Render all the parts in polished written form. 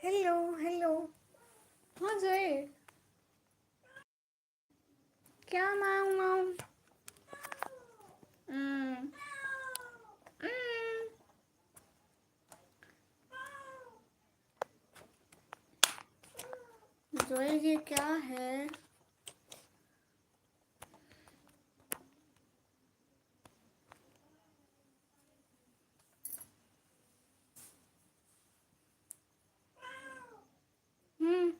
Hello hello. हाँ जोए, क्या माऊ माऊ? हम्म, हम्म, जोए ये क्या है? हम्म।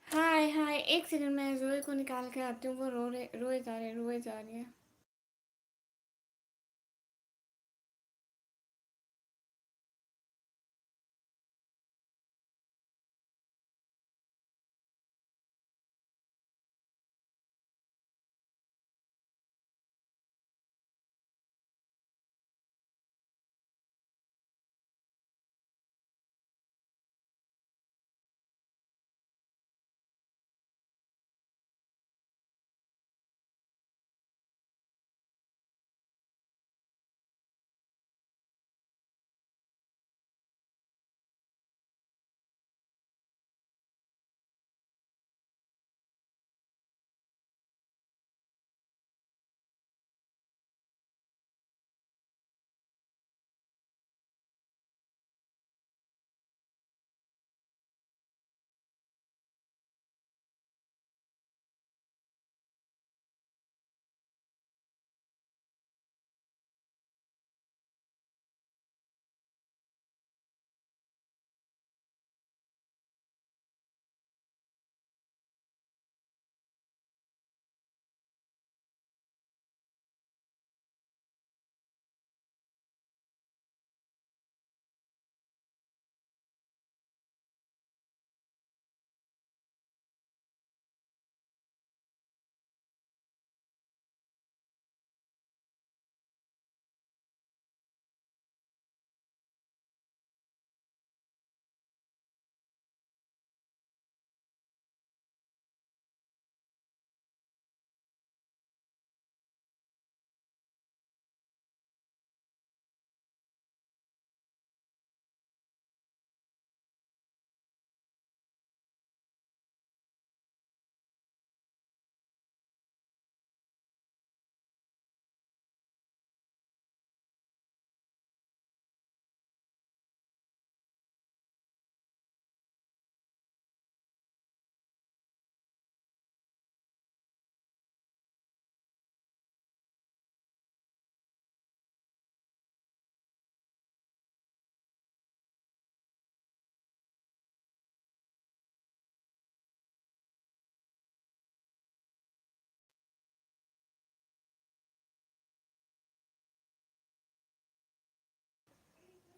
हाय हाय, एक सेकंड मैं जोए को निकाल के आती हूँ। वो रोए जा रही है।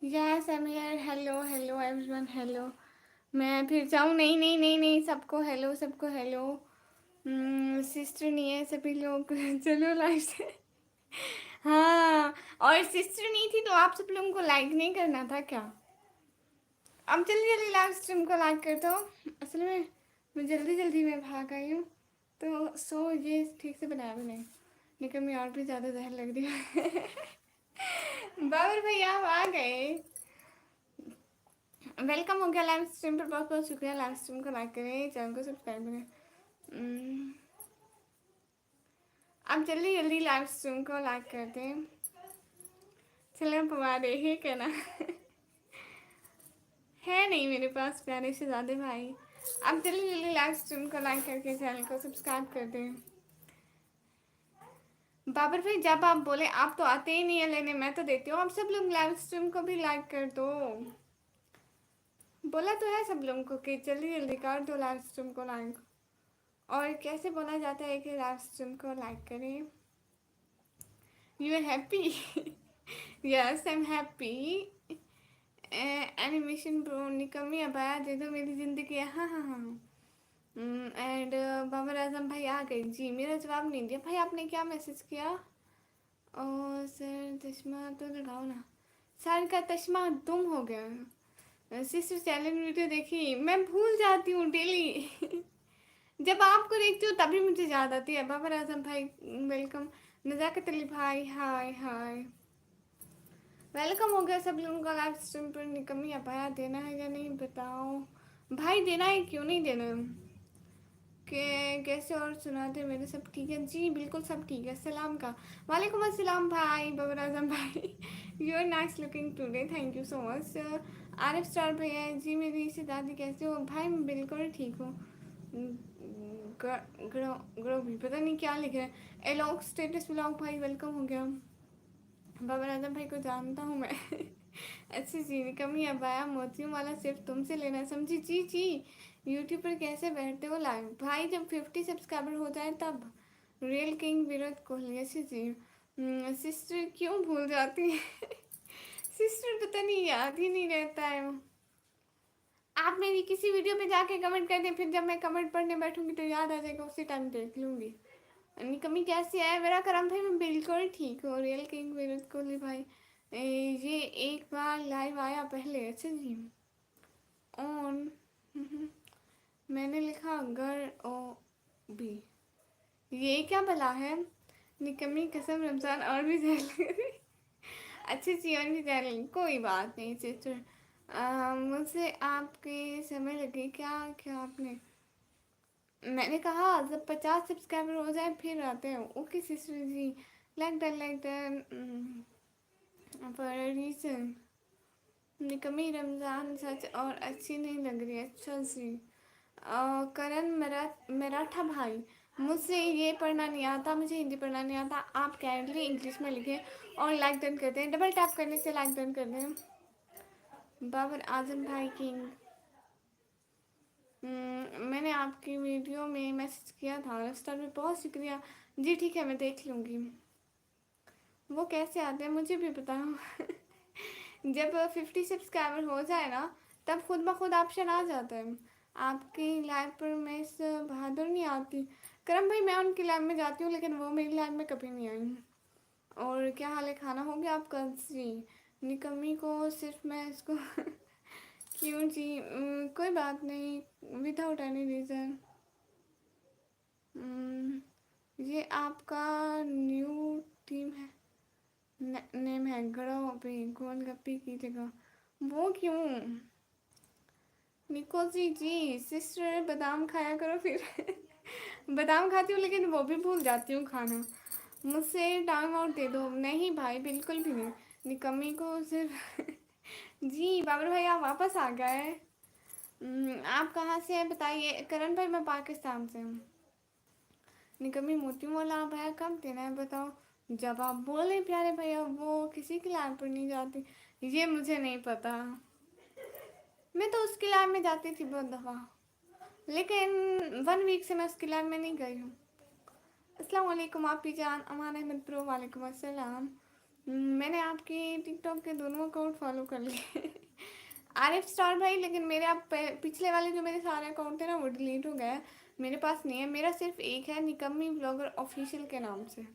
Yes I am here. Hello hello everyone, hello. मैं फिर जाऊँ? नहीं नहीं नहीं नहीं, सबको हेलो, सबको हेलो। सिस्टर नहीं है सभी लोग। चलो लाइव से। हाँ, और सिस्टर नहीं थी तो आप सब लोगों को लाइक नहीं करना था क्या? अब जल्दी जल्दी लाइव स्ट्रीम को लाइक कर दो। असल में मैं जल्दी जल्दी में भाग आई हूँ, तो ये ठीक से बनाया भी नहीं, लेकिन मैं और भी ज़्यादा जहर लग रही है। बाबर भैया आप आ गए। वेलकम हो गया लाइव स्ट्रीम पर। बहुत बहुत शुक्रिया। लाइव स्ट्रीम को लाइक करें, चैनल को सब्सक्राइब करें। आप जल्दी जल्दी लाइव स्ट्रीम को लाइक कर दें। चलो पवारे है क्या ना। है नहीं मेरे पास प्यारे शहजादे भाई। आप जल्दी जल्दी लाइव स्ट्रीम को लाइक करके चैनल को सब्सक्राइब कर दें। बाबर भाई जब आप बोले, आप तो आते ही नहीं है लेने, मैं तो देती हूँ। आप सब लोग लाइव स्ट्रीम को भी लाइक कर दो। बोला तो है सब लोगों को कि जल्दी जल्दी कर दो लाइव स्ट्रीम को लाइक। और कैसे बोला जाता है कि लाइव स्ट्रीम को लाइक करें? You are happy? Yes I am happy. Animation bro निकम्मी अबाया दे दो मेरी जिंदगी। हाँ हाँ हाँ। एंड बाबर आजम भाई आ गए जी। मेरा जवाब नहीं दिया भाई, आपने क्या मैसेज किया? और सर चश्मा तो लगाओ ना। सर का चश्मा गुम हो गया। सिस्टर चैलेंज वीडियो देखी? मैं भूल जाती हूँ डेली। जब आपको देखती हूँ तभी मुझे याद आती है। बाबर आजम भाई वेलकम। नजाकत अली भाई हाय हाय। वेलकम हो गया सब लोगों का लाइव स्ट्रीम पर। निकम्मी अपाया देना है या नहीं बताओ भाई, देना है क्यों नहीं देना। के कैसे और सुनाते मेरे सब ठीक है जी, बिल्कुल सब ठीक है। सलाम का वालेकुम अस्सलाम भाई बाबर आजम भाई। You are nice looking today, thank you so much. Arif star भैया जी, मेरी से दादी कैसे हो भाई? मैं बिल्कुल ठीक हूँ। ग्रो भी पता नहीं क्या लिख रहा है। एलॉग स्टेटस ब्लॉग भाई, वेलकम हो गया। बाबर आजम भाई को जानता हूँ मैं। अच्छी जी, कमी अब आया मोतियों वाला सिर्फ तुमसे लेना, समझी जी जी। यूट्यूब पर कैसे बैठते हो लाइव भाई? जब 50 सब्सक्राइबर हो जाए तब। रियल किंग विराट कोहली, अच्छी जी। सिस्टर क्यों भूल जाती है? सिस्टर पता नहीं, याद ही नहीं रहता है। आप मेरी किसी वीडियो पे जाके कमेंट कर दें, फिर जब मैं कमेंट पढ़ने बैठूंगी तो याद आ जाएगा, उसी टाइम देख लूंगी। कमी कैसी है? मेरा करम भाई मैं बिल्कुल ठीक हूँ। रियल किंग विराट कोहली भाई, ये एक बार लाइव आया पहले, अच्छा जी। ऑन। मैंने लिखा गर ओ बी, ये क्या भला है? निकम्मी कसम रमजान और भी जहल। अच्छी सी और भी जहल, कोई बात नहीं सिस्टर। मुझसे आपके समय लगे क्या क्या आपने? मैंने कहा जब 50 सब्सक्राइबर हो जाए फिर आते हैं। Okay sister ji, like done for a reason. निकम्मी रमज़ान सच और अच्छी नहीं लग रही। अच्छा जी। करण मराठा भाई, मुझसे ये पढ़ना नहीं आता, मुझे हिंदी पढ़ना नहीं आता। आप काइंडली इंग्लिश में लिखें और लाइक डन करते हैं, डबल टैप करने से लाइक डन कर दें। बाबर आजम भाई किंग, मैंने आपकी वीडियो में मैसेज किया था रस्टर में, बहुत शुक्रिया जी। ठीक है मैं देख लूँगी। वो कैसे आते हैं मुझे भी बताओ। जब 50 सब्सक्राइबर हो जाए ना, तब खुद ब खुद ऑप्शन आ जाता है। आपकी लाइव पर मिस बहादुर नहीं आती। करम भाई मैं उनकी लाइव में जाती हूँ, लेकिन वो मेरी लाइव में कभी नहीं आई। और क्या हाल है, खाना हो गया आपका जी? निकम्मी को सिर्फ मैं इसको। क्यों जी? कोई बात नहीं, विदाउट एनी रीज़न। ये आपका न्यू टीम है, नेम है गड़ो पे गोलगप्पे की जगह। वो क्यों? निको जी सिस्टर बादाम खाया करो फिर। बादाम खाती हूँ लेकिन वो भी भूल जाती हूँ खाना। मुझसे टाइम आउट दे दो। नहीं भाई बिल्कुल भी नहीं। निकम्मी को सिर्फ। जी बाबर भाई आप वापस आ गए। आप कहाँ से हैं बताइए? करण भाई मैं पाकिस्तान से हूँ। निकम्मी मोती वाला भैया कब देना है बताओ? जब आप बोले प्यारे भैया, वो किसी की लाइन पर नहीं जाती। ये मुझे नहीं पता, मैं तो उसकी लाइन में जाती थी बहुत दफ़ा, लेकिन 1 वीक से मैं उसकी लाइन में नहीं गई हूँ। अस्सलाम वालेकुम आप जान, अमान अहमद प्रो, वालेकुम अस्सलाम। मैंने आपके टिकटॉक के दोनों अकाउंट फॉलो कर लिए। आरिफ स्टार भाई, लेकिन मेरे आप पिछले वाले जो मेरे सारे अकाउंट थे ना वो डिलीट हो गए, मेरे पास नहीं है। मेरा सिर्फ एक है, निकम्मी ब्लॉगर ऑफिशियल के नाम से।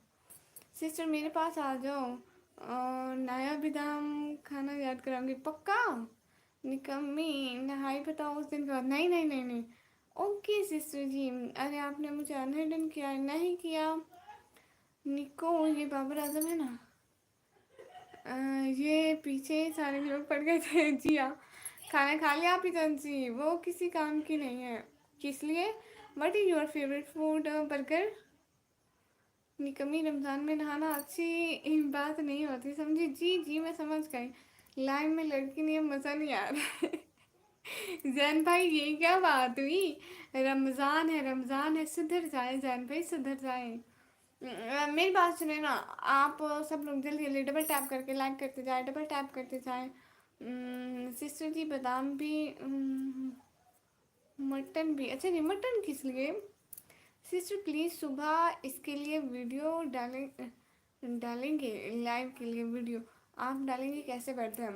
सिस्टर मेरे पास आ जाओ और नया बादाम खाना याद कराऊंगी पक्का। निकम्मी नहाई बताओ उस दिन के बाद। नहीं नहीं नहीं नहीं। ओके सिस्टर जी। अरे आपने मुझे अनहिडन किया नहीं किया। निको ये बाबर आजम है ना? ये पीछे सारे लोग पड़ गए थे जी। हाँ खाना खा लिया आप ही जी, वो किसी काम की नहीं है। किस लिए? What is your favourite food? Burger. निकम्मी रमज़ान में नहाना अच्छी बात नहीं होती, समझी जी जी मैं समझ गई। लाइव में लड़की नहीं है, मज़ा नहीं आ रहा है। जैन भाई ये क्या बात हुई? रमज़ान है, सुधर जाए जैन भाई, सुधर जाए। मेरी बात सुने ना, आप सब लोग जल्दी जल्दी डबल टैप करके लाइक करते जाए, डबल टैप करते जाए। सिस्टर जी बादाम भी, मटन भी। अच्छा नहीं, मटन किस लिए? सिस्टर प्लीज़ सुबह इसके लिए वीडियो डालेंगे लाइव के लिए वीडियो। आप डालेंगे कैसे बैठते हैं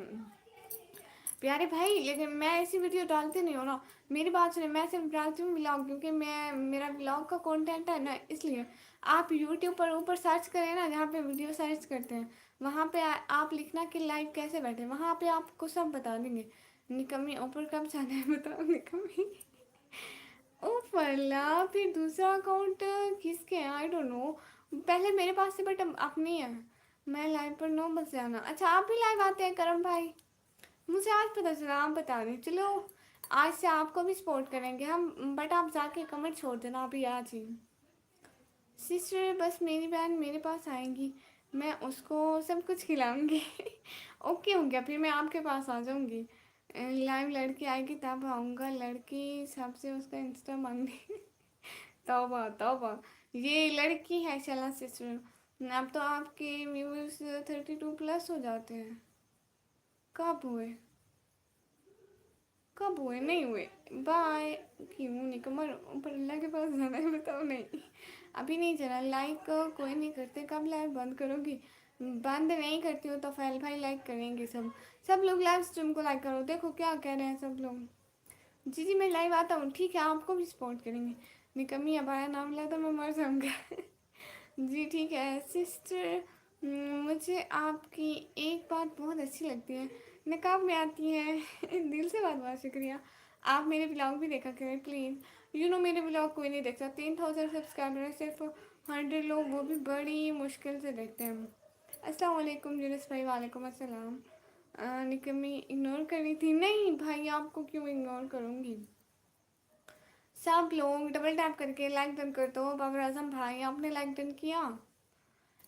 प्यारे भाई? लेकिन मैं ऐसी वीडियो डालती नहीं हूँ ना। मेरी बात सुने, मैं सिर्फ डालती हूँ व्लॉग, क्योंकि मैं मेरा व्लॉग का कंटेंट है ना, इसलिए। आप यूट्यूब पर ऊपर सर्च करें ना, जहाँ पे वीडियो सर्च करते हैं, वहाँ पे आप लिखना कि लाइव कैसे बैठे, वहाँ पे आपको सब बता देंगे। निकम्मी ऊपर कब जाना है बताओ निकम्मी। ओ फला, फिर दूसरा अकाउंट किसके हैं? आई डोंट नो। पहले मेरे पास से, बट अब नहीं है। मैं लाइव पर 9 बजे आना। अच्छा आप भी लाइव आते हैं करम भाई? मुझे आज पता चला, आप बता रहे। चलो आज से आपको भी सपोर्ट करेंगे हम, बट आप जाके कमेंट छोड़ देना अभी आज ही। सिस्टर बस मेरी बहन मेरे पास आएगी, मैं उसको सब कुछ खिलाऊंगी। ओके हो गया, फिर मैं आपके पास आ जाऊंगी। लाइव लड़की आएगी तब आऊँगा, लड़की सबसे उसका इंस्टा मांगनी। तौबा तौबा, ये लड़की है शला सिस्टर। अब तो आपके व्यूअर्स 32+ हो जाते हैं। कब हुए? कब हुए? नहीं हुए। बाय। क्यों निकम्मा, ऊपर अल्लाह के पास जाना है? बताओ। नहीं अभी नहीं चला। लाइक कोई नहीं करते, कब लाइव बंद करोगी? बंद नहीं करती हो तो फैल भाई लाइक करेंगे सब। सब लोग लाइव स्ट्रीम को लाइक करो। देखो क्या कह रहे हैं सब लोग। जी जी मैं लाइव आता हूँ, ठीक है आपको भी सपोर्ट करेंगे। निकम्मी अब आया नाम लिया तो मैं मर जाऊँगा। जी ठीक है सिस्टर। मुझे आपकी एक बात बहुत अच्छी लगती है, नकाब में आती है। दिल से बहुत बहुत शुक्रिया। आप मेरे ब्लॉग भी देखा करें प्लीज़। मेरे ब्लॉग कोई नहीं देखता। 3000 सब्सक्राइबर है, सिर्फ 100 लोग, वो भी बड़ी मुश्किल से देखते हैं। अस्सलाम वालेकुम यूनुस भाई। वालेकुम अस्सलाम। निकम्मी इग्नोर कर रही थी? नहीं भाई आपको क्यों इग्नोर करूँगी। सब लोग डबल टैप करके लाइक डन कर दो। बाबर आजम भाई आपने लाइक डन किया?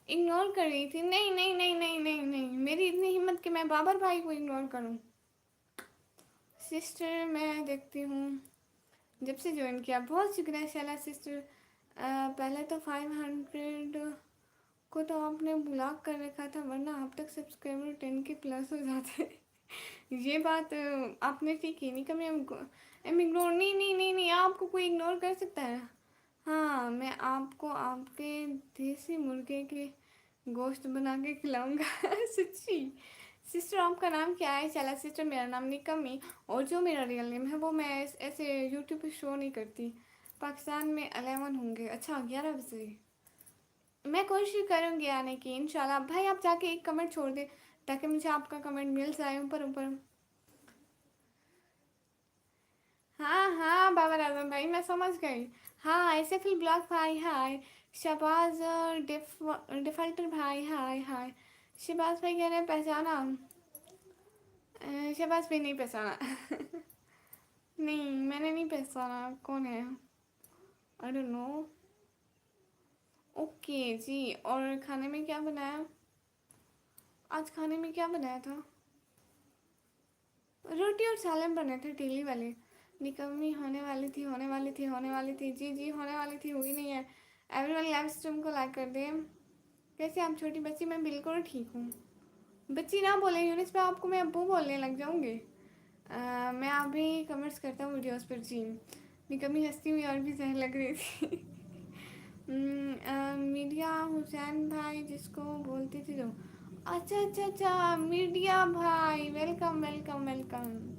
इग्नोर कर रही थी? नहीं नहीं नहीं नहीं नहीं नहीं, मेरी इतनी हिम्मत कि मैं बाबर भाई को इग्नोर करूं। सिस्टर मैं देखती हूँ जब से ज्वाइन किया। बहुत शुक्रिया शैला सिस्टर। पहले तो 500 को तो आपने ब्लॉक कर रखा था, वरना अब तक सब्सक्राइबर 10 के प्लस हो जाते। ये बात आपने ठीक ही नहीं। कभी हम इग्नोर नहीं नहीं नहीं नहीं, आपको कोई इग्नोर कर सकता है? हाँ मैं आपको आपके देसी मुर्गे के गोश्त बना के खिलाऊंगा। सच्ची। सिस्टर आपका नाम क्या है? चला सिस्टर मेरा नाम निकम्मी, और जो मेरा रियल नेम है वो मैं ऐसे यूट्यूब पे शो नहीं करती। पाकिस्तान में 11 होंगे। अच्छा 11 बजे। मैं कोशिश करूँगी आने की इंशाल्लाह। भाई आप जाके एक कमेंट छोड़ दे ताकि मुझे आपका कमेंट मिल जाए ऊपर ऊपर। हाँ हाँ बाबर आजम भाई मैं समझ गई। हाँ ऐसे फिल ब्लॉग भाई हाय। शबाज डिफल्टर भाई हाय हाय। शबाज भाई कह रहे हैं पहचाना? शबाज भाई नहीं पहचाना। नहीं मैंने नहीं पहचाना, कौन है? आई डोंट नो। ओके जी। और खाने में क्या बनाया? आज खाने में क्या बनाया था? रोटी और सालन बने थे डेली वाले। निकम्मी होने वाली थी होने वाली थी होने वाली थी। जी जी होने वाली थी, हुई नहीं है। एवरीवन लाइव स्ट्रीम को लाइक कर दें। कैसे आप छोटी बच्ची? मैं बिल्कुल ठीक हूँ। बच्ची ना बोले यूनिस पे, आपको मैं अब्बू बोलने लग जाऊँगी। मैं अभी कमेंट्स करता हूँ वीडियोस पर जी। निकम्मी हंसती हुई और भी जहर लग रही थी। मीडिया हुसैन भाई जिसको बोलती थी जो। अच्छा अच्छा अच्छा मीडिया भाई, वेलकम वेलकम वेलकम।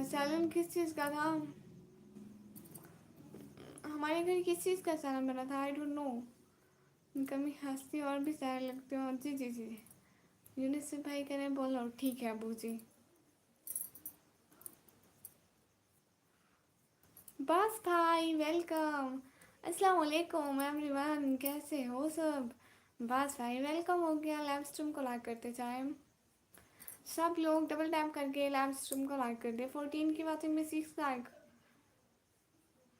सालन किस चीज़ का था? हमारे घर किस चीज़ का सालन बना था? आई डोंट नो। कमी हंसती और भी सारे लगते हो। जी जी जी। यूनिस से भाई करें बोलो, ठीक है अबू जी। बस भाई वेलकम। अस्सलाम वालेकुम एवरीवन, कैसे हो सब? बस भाई वेलकम हो गया। लाइव स्ट्रीम को लाइक करते जाए सब लोग, डबल टैप करके लाइव स्ट्रीम को लाइक कर दे। 14 की बातें में 6 लाइक।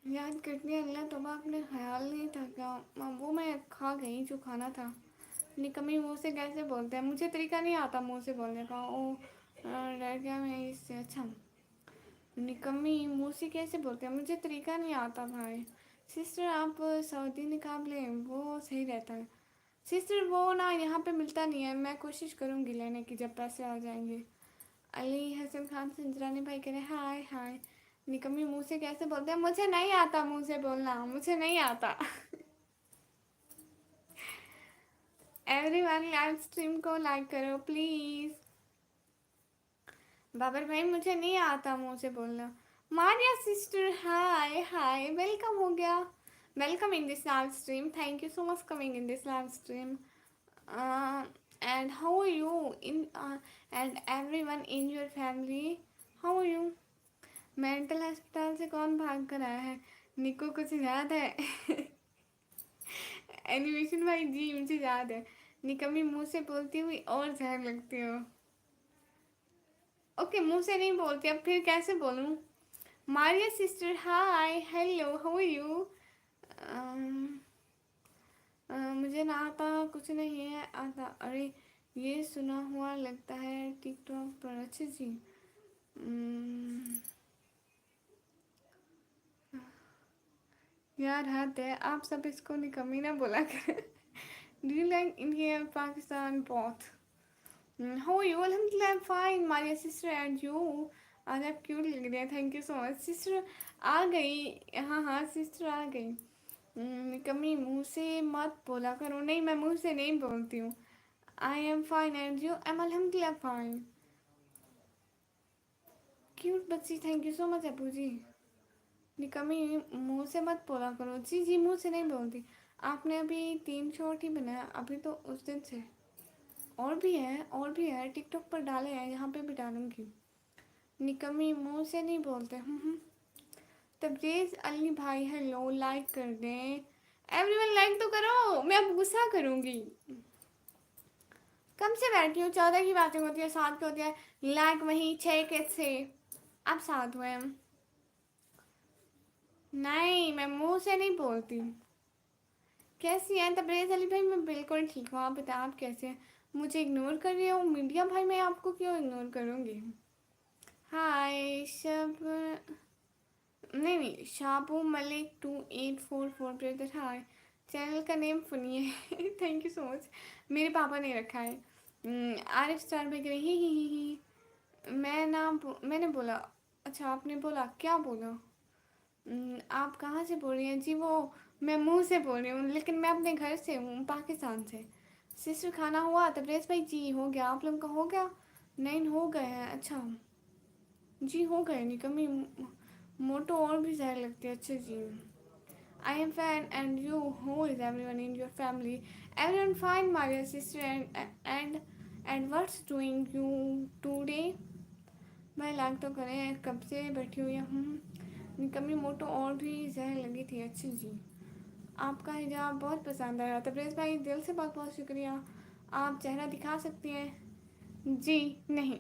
याद करती है अल्लाह तोबा, अपने ख्याल नहीं था क्या? वो मैं खा गई जो खाना था। निकम्मी मुँह से कैसे बोलते हैं? मुझे तरीका नहीं आता मुँह से बोलने का। ओ डर गया मैं इससे। अच्छा निकम्मी मुँह से कैसे बोलते हैं? मुझे तरीका नहीं आता भाई। सिस्टर आप सऊदी निकाब लें, वो सही रहता है। सिस्टर वो ना यहाँ पे मिलता नहीं है, मैं कोशिश करूँगी लेने की जब पैसे आ जाएंगे। अली हसन खान संजरानी भाई कह रहे हाय हाय। निकम्मी मुँह से कैसे बोलते हैं? मुझे नहीं आता मुँह से बोलना, मुझे नहीं आता। एवरीवन लाइव स्ट्रीम को लाइक करो प्लीज़। बाबर भाई मुझे नहीं आता मुंह से बोलना। Maria sister hi hi, welcome हो गया। Welcome in this live stream, thank you so much coming in this live stream. And how are you in and everyone in your family, how are you? Mental अस्पताल से कौन भाग कर आया है? निको कुछ याद है? एनिमेशन भाई जी मुझे याद है। निकम्मी मुंह से बोलती हुई और जहर लगती हो। ओके मुंह से नहीं बोलती, अब फिर कैसे बोलूं? Maria sister hi hello how are you. मुझे ना आता, कुछ नहीं है आता। अरे ये सुना हुआ लगता है टिकटॉक पर। अच्छी जी। यार हद है, आप सब इसको निकम्मी ना बोला करें। Do you like India Pakistan both? How you? अल्हम्दुलिल्लाह I am fine Maria sister and you. आज आप क्यूट लग रही है, thank you so much sister. आ गई, हाँ हाँ सिस्टर आ गई। निकम्मी मुंह से मत बोला करो। नहीं मैं मुंह से नहीं बोलती हूँ। I am fine and you? I am अल्हम्दुलिल्लाह फाइन। क्यूट बच्ची, thank you so much Abu ji. निकम्मी मुंह से मत बोला करो। जी जी मुंह से नहीं बोलती। आपने अभी 3 शॉर्ट ही बनाया, अभी तो उस दिन से। और भी है, और भी है, टिकटॉक पर डाले हैं, यहाँ पे भी डालूंगी। निकम्मी मुंह से नहीं बोलते। तबरेज़ अली भाई हेलो, लाइक कर दें। एवरीवन लाइक तो करो, मैं अब गुस्सा करूँगी। कम से बैठी हूँ, 14 की बातें होती है, 7 की होती है। लाइक वहीं 6 के से अब 7 हुए हम। नहीं मैं मुंह से नहीं बोलती। कैसी हैं तबरेज़ अली भाई? मैं बिल्कुल ठीक हूँ, आप बताएं आप कैसे हैं? मुझे इग्नोर कर रही हो मीडिया भाई, मैं आपको क्यों इग्नोर करूँगी? हाय शब, नहीं नहीं, शाबू मलिक 2844 ब्रदर हाय। चैनल का नेम फनी है। Thank you so much. मेरे पापा ने रखा है। आरिफ स्टार बेकर ही। मैंने बोला। अच्छा आपने बोला, क्या बोला? आप कहाँ से बोल रही हैं जी? वो मैं मुंह से बोल रही हूँ, लेकिन मैं अपने घर से हूँ, पाकिस्तान से। सिस्टर खाना हुआ? तबरेज़ भाई जी हो गया, आप लोगों का हो गया? नहीं हो गए हैं, अच्छा जी हो गए। निकम्मी मोटो और भी जहर लगती है। अच्छा जी। I am fine and you, who is everyone in your family? Everyone fine my sister and what's doing you today? भाई लाइक तो करें, कब से बैठी हुई हूँ। निकम्मी मोटो और भी जहर लगी थी। अच्छी जी। आपका हिजाब बहुत पसंद आया। तबरेज़ भाई दिल से बहुत बहुत शुक्रिया। आप चेहरा दिखा सकती हैं? जी नहीं।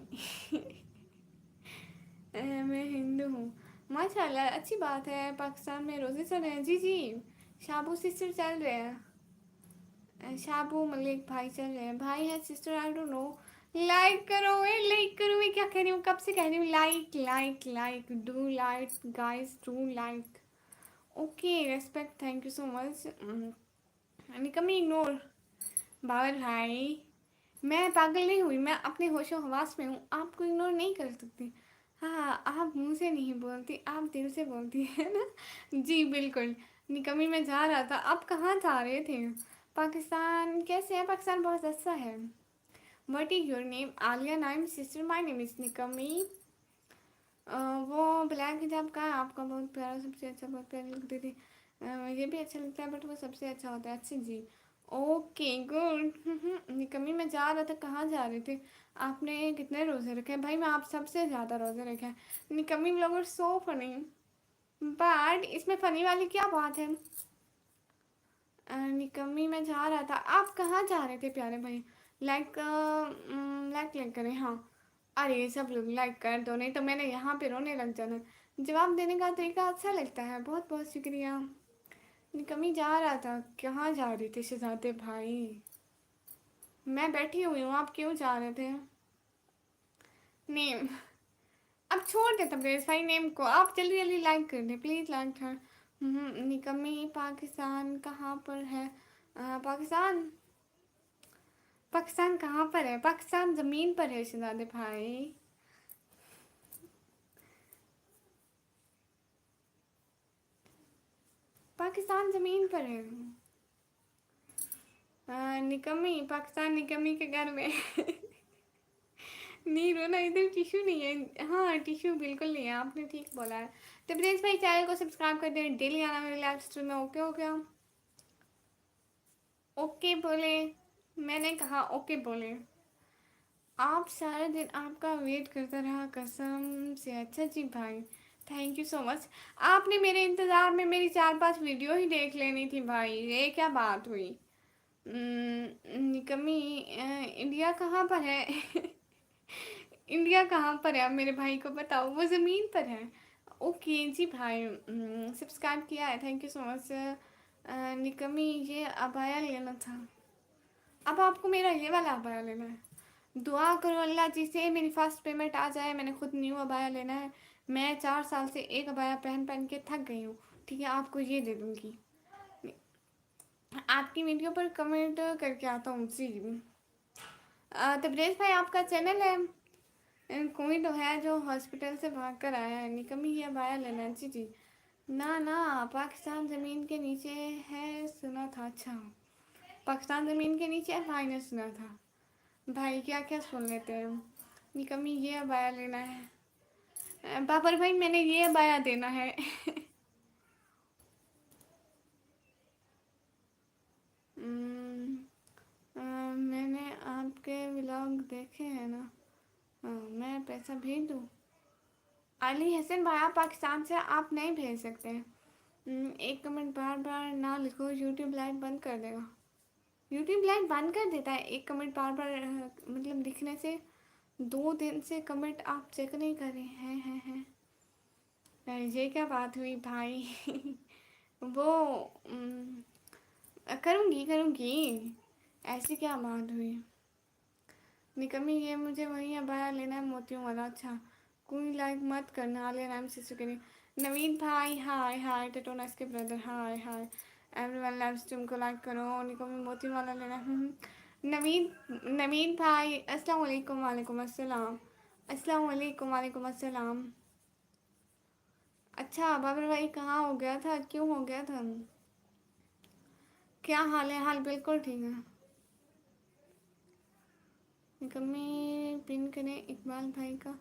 मैं हिंदू हूँ। माशाल्लाह अच्छी बात है। पाकिस्तान में रोज़े चल रहे हैं? जी जी। शाबू सिस्टर चल रहे हैं, शाबू मलिक भाई चल रहे हैं। भाई है sister I don't no. Like करो, वे लाइक करो। मैं क्या कह रही हूँ, कब से कह रही हूँ like like like, do like guys, do like. Okay respect, thank you so much. निकम्मी इग्नोर। बाबर भाई मैं पागल नहीं हुई, मैं अपने होशो हवास में हूँ, आपको इग्नोर नहीं कर सकती। हाँ आप मुंह से नहीं बोलती, आप दिल से बोलती है ना। जी बिल्कुल। निकम्मी में जा रहा था, आप कहाँ जा रहे थे? पाकिस्तान कैसे है? पाकिस्तान बहुत अच्छा है। What is your name? Aliya Naeem sister, my name is Nikammi. वो ब्लैक हिजाब का है आपका, बहुत प्यारा, सबसे अच्छा, बहुत प्यारी लगती थी। ये भी अच्छा लगता है बट वो सबसे अच्छा होता है। अच्छा जी। Okay good. निकम्मी में जा रहा था, कहाँ जा रहे थे? आपने कितने रोज़े रखे हैं? भाई मैं आप सबसे ज़्यादा रोज़े रखे हैं। निकम्मी ब्लॉगर सो फनी, बट इसमें फ़नी वाली क्या बात है? निकम्मी में जा रहा था, आप कहाँ जा रहे थे प्यारे भाई? लाइक लाइक लाइक करें हाँ। अरे सब लोग लाइक कर दो, नहीं तो मैंने यहाँ पे रोने लग जाना। जवाब देने का तरीका अच्छा लगता है, बहुत बहुत शुक्रिया। निकम्मी जा रहा था, कहाँ जा रही थी शहजादे भाई? मैं बैठी हुई हूँ, आप क्यों जा रहे थे? नेम, अब छोड़ दे तबरेज़ भाई नेम को, आप जल्दी जल्दी लाइक कर दे प्लीज़, लाइक कर। निकम्मी पाकिस्तान कहाँ पर है? पाकिस्तान, पाकिस्तान कहाँ पर है? पाकिस्तान ज़मीन पर है शहजादे भाई। पाकिस्तान ज़मीन पर है। निकम्मी पाकिस्तान निकम्मी के घर में। नहीं रोना, इधर टिश्यू नहीं है। हाँ टिश्यू बिल्कुल नहीं है, आपने ठीक बोला है। तो प्लीज़ भाई चैनल को सब्सक्राइब कर दें, डेली आना मेरे लाइव स्ट्रीम में। ओके हो गया? ओके बोले, मैंने कहा ओके बोले। आप सारा दिन आपका वेट करता रहा कसम से। अच्छा जी भाई, थैंक यू सो मच। आपने मेरे इंतज़ार में मेरी 4-5 वीडियो ही देख लेनी थी भाई, ये क्या बात हुई? निकम्मी, इंडिया कहाँ पर है? इंडिया कहाँ पर है? आप मेरे भाई को बताओ, वो ज़मीन पर है। ओके जी भाई, सब्सक्राइब किया है, थैंक यू सो मच। निकम्मी, ये अबाया लेना था। अब आपको मेरा ये वाला अबाया लेना है। दुआ करो अल्लाह जी से मेरी फर्स्ट पेमेंट आ जाए, मैंने खुद न्यू अबाया लेना है। मैं 4 साल से एक अबाया पहन पहन के थक गई हूँ। ठीक है, आपको ये दे दूँगी। आपकी वीडियो पर कमेंट करके आता हूँ जी। तब्रेज़ भाई, आपका चैनल है? कोई तो है जो हॉस्पिटल से भाग कर आया है, निकम्मी ये अबाया लेना है जी जी। ना ना, पाकिस्तान ज़मीन के नीचे है, सुना था। अच्छा, पाकिस्तान ज़मीन के नीचे है, भाई ने सुना था। भाई क्या क्या सुन लेते हैं। निकम्मी ये अबाया लेना है। बाबर भाई, मैंने ये अबाया देना है। उम्म, मैंने आपके व्लॉग देखे हैं ना। मैं पैसा भेज दूँ? अली हसन भाई, आप पाकिस्तान से आप नहीं भेज सकते हैं। एक कमेंट बार बार ना लिखो, यूट्यूब लाइव बंद कर देगा। यूट्यूब लाइव बंद कर देता है एक कमेंट बार बार मतलब लिखने से। 2 दिन से कमेंट आप चेक नहीं कर रहे हैं। ये क्या बात हुई भाई? वो करूँगी करूँगी, ऐसी क्या बात हुई? निकम्मी, ये मुझे वही अबाया लेना है, मोतियों वाला। अच्छा, कोई लाइक मत करना, आलिया नाम से के लिए। नवीद भाई हाय हाय, टेटोनस के ब्रदर हाय हाय। एवरीवन लव्स, तुमको लाइक करो। निकम्मी मोतियों वाला लेना है। नवीद नवीद भाई, अस्सलाम वालेकुम। वालेकुम अस्सलाम। अस्सलाम वालेकुम। वालेकुम अस्सलाम। अच्छा, बाबर भाई कहाँ हो गया था, क्यों हो गया था? क्या हाल है? हाल बिल्कुल ठीक है। निकम्मी पिन करें इकबाल भाई का।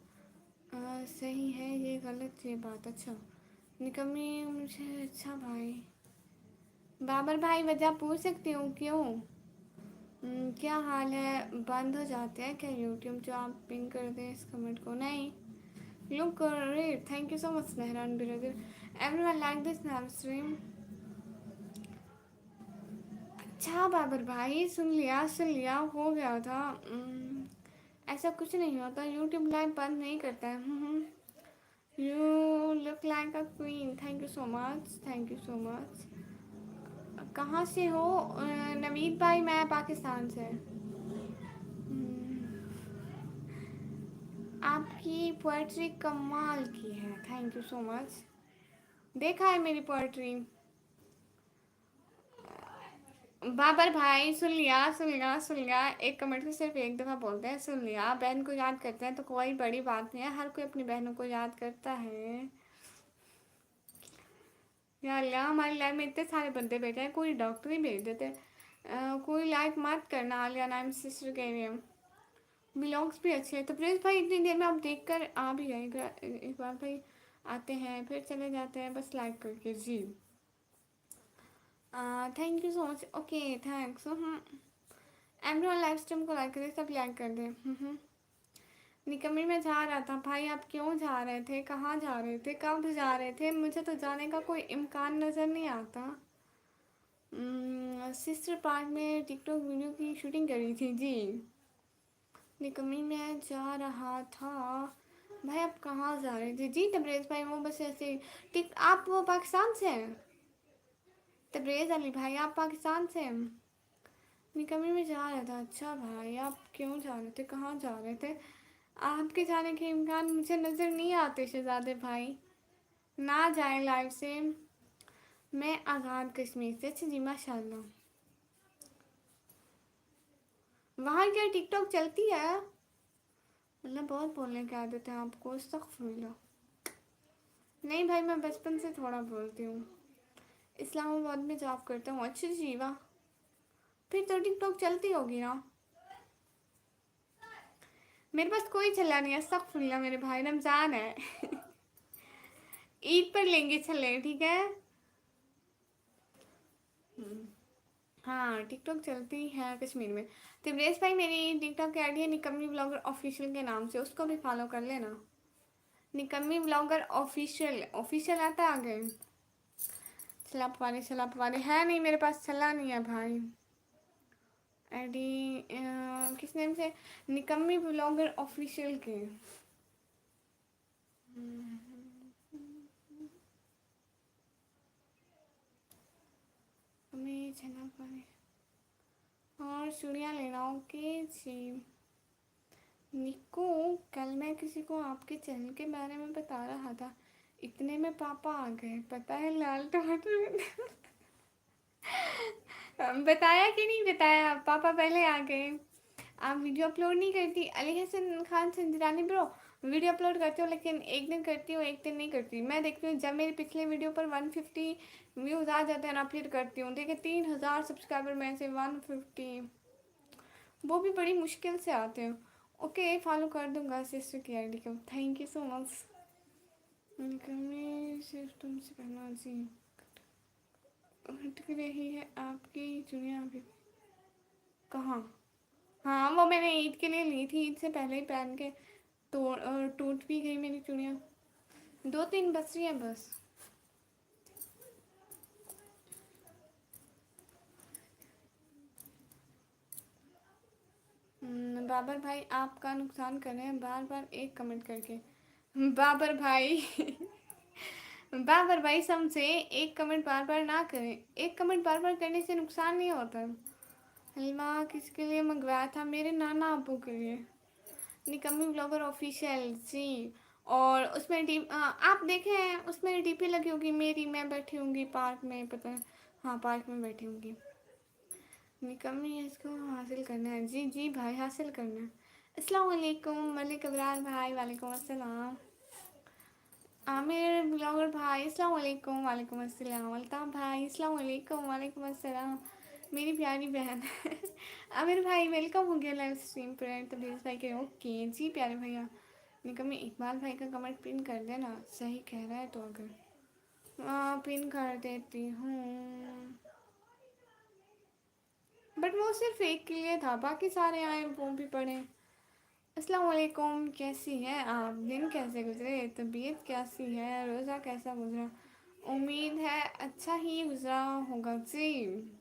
सही है, ये गलत ये बात। अच्छा, निकम्मी मुझे। अच्छा भाई, बाबर भाई वजह पूछ सकती हूँ क्यों? क्या हाल है? बंद हो जाते हैं क्या यूट्यूब जो आप पिन कर दें इस कमेंट को? नहीं, look great, thank you so much Mehran brother. Everyone like this नाम स्ट्रीम। अच्छा बाबर भाई, सुन लिया, हो गया था। ऐसा कुछ नहीं होता, यूट्यूब लाइव बंद नहीं करता है। You look like a queen, thank you so much, thank you so much. कहाँ से हो? नवीद भाई, मैं पाकिस्तान से। आपकी पोएट्री कमाल की है, थैंक यू सो मच। देखा है मेरी पोएट्री? बाबर भाई, सुन लिया, एक कमेंट में सिर्फ एक दफ़ा बोलते हैं सुन लिया। बहन को याद करते हैं तो कोई बड़ी बात नहीं है, हर कोई अपनी बहनों को याद करता है। या अल्लाह, हमारी लाइफ में इतने सारे बंदे बैठे हैं, कोई डॉक्टर ही भेज देते। कोई लाइक मत करना, आलिया नाम सिस्टर कह रही हैं। ब्लॉग्स भी अच्छे हैं, तो प्लीज़ भाई इतनी देर में आप देख कर आ भी जाएगा। एक बार भाई आते हैं फिर चले जाते हैं, बस लाइक करके जी। Thank you so much. Okay, thanks. Everyone live stream को लाइक करें, सब लाइक कर दें। निकम्मी में जा रहा था भाई, आप क्यों जा रहे थे? कहाँ जा रहे थे? कब जा रहे थे? मुझे तो जाने का कोई इम्कान नज़र नहीं आता। सिस्टर पार्क में टिकटॉक वीडियो की शूटिंग करी थी जी। निकम्मी में जा रहा था भाई, आप कहाँ जा रहे थे जी? तबरेज़ भाई, वो बस ऐसे टिक आप वो पाकिस्तान से हैं? तबरेज़ अली भाई, आप पाकिस्तान से हैं? निकम्मी में जा रहा था। अच्छा भाई, आप क्यों जा रहे थे? कहाँ जा रहे थे? आपके जाने के इम्कान मुझे नज़र नहीं आते शहज़ादे भाई, ना जाए लाइव से। मैं आज़ाद कश्मीर से। अच्छा जी, माशाल्लाह। वहाँ क्या टिकटॉक चलती है? मतलब बहुत बोलने की आदत है आपको, अस्तगफुरुल्लाह। नहीं भाई, मैं बचपन से थोड़ा बोलती हूँ। इस्लामाबाद में जॉब करता हूँ। अच्छा जी, वाह, फिर तो टिकटॉक चलती होगी ना। मेरे पास कोई छल्ला नहीं है, अस्तगफुरुल्लाह मेरे भाई, रमज़ान है। ईद पर लेंगे छल्ले, ठीक है। हाँ, टिकटॉक चलती है कश्मीर में। तिब्रेश भाई, मेरी टिकटॉक की आईडी है निकम्मी ब्लॉगर ऑफिशियल के नाम से, उसको भी फॉलो कर लेना। निकम्मी ब्लॉगर ऑफिशियल, ऑफिशियल आता है आगे। सलाप वाले है नहीं मेरे पास, चला नहीं है भाई। आईडी किस नेम से? निकम्मी ब्लॉगर ऑफिशियल के। हमें चला पाए और चूड़ियाँ लेना। ओके जी निको, कल मैं किसी को आपके चैनल के बारे में बता रहा था, इतने में पापा आ गए, पता है लाल टमाटर बताया कि नहीं बताया, पापा पहले आ गए। आप वीडियो अपलोड नहीं करती? Ali Hasan Khan Sanjrani bro, video upload करती हूँ लेकिन एक दिन करती हूँ एक दिन नहीं करती। मैं देखती हूँ जब मेरी पिछले वीडियो पर 150 व्यूज़ आ जाते हैं ना फिर करती हूँ। देखिए 3000 सब्सक्राइबर में से 150 वो भी बड़ी मुश्किल से आते हैं। ओके फॉलो कर दूंगा सिस्टर की आईडी को, थैंक यू सो मच। सिर्फ तुमसे कहना जी अटक रही है आपकी चुनिया अभी कहाँ? हाँ वो मैंने ईद के लिए ली थी, ईद से पहले ही पहन के टूट भी गई मेरी चूड़ियाँ। 2-3 बच रही हैं बस। बाबर भाई आपका नुकसान कर रहे हैं बार बार एक कमेंट करके। बाबर भाई बाबर भाई समझे, एक कमेंट बार बार ना करें, एक कमेंट बार बार करने से नुकसान नहीं होता। हलवा किसके लिए मंगवाया था? मेरे नाना अबू के लिए। निकम्मी ब्लॉगर ऑफिशियल जी। और उसमें आप देखे हैं उसमें डीपी लगी होगी मेरी, मैं बैठी होंगी पार्क में, पता है हाँ पार्क में बैठी होंगी। निकम्मी इसको हासिल करना है जी जी भाई, हासिल करना है। अस्सलाम वालेकुम मलिक अबरार भाई, वालेकुम अस्सलाम। आमिर ब्लॉगर भाई अस्सलाम वालेकुम, वालेकुम अस्सलाम। अल्ताफ भाई अस्सलाम वालेकुम, वालेकुम अस्सलाम। मेरी प्यारी बहन आमिर भाई वेलकम हो गया लाइव स्ट्रीम पर। तबीयत भाई के ओके जी प्यारे भैया। निकम्मी इकबाल भाई का कमेंट पिन कर देना, सही कह रहा है तो अगर पिन कर देती हूँ, बट वो सिर्फ एक के लिए था, बाकी सारे आए वो भी पढ़े। अस्सलाम वालेकुम, कैसी हैं आप? दिन कैसे गुजरे? तबीयत कैसी है? रोज़ा कैसा गुजरा? उम्मीद है अच्छा ही गुजरा होगा जी।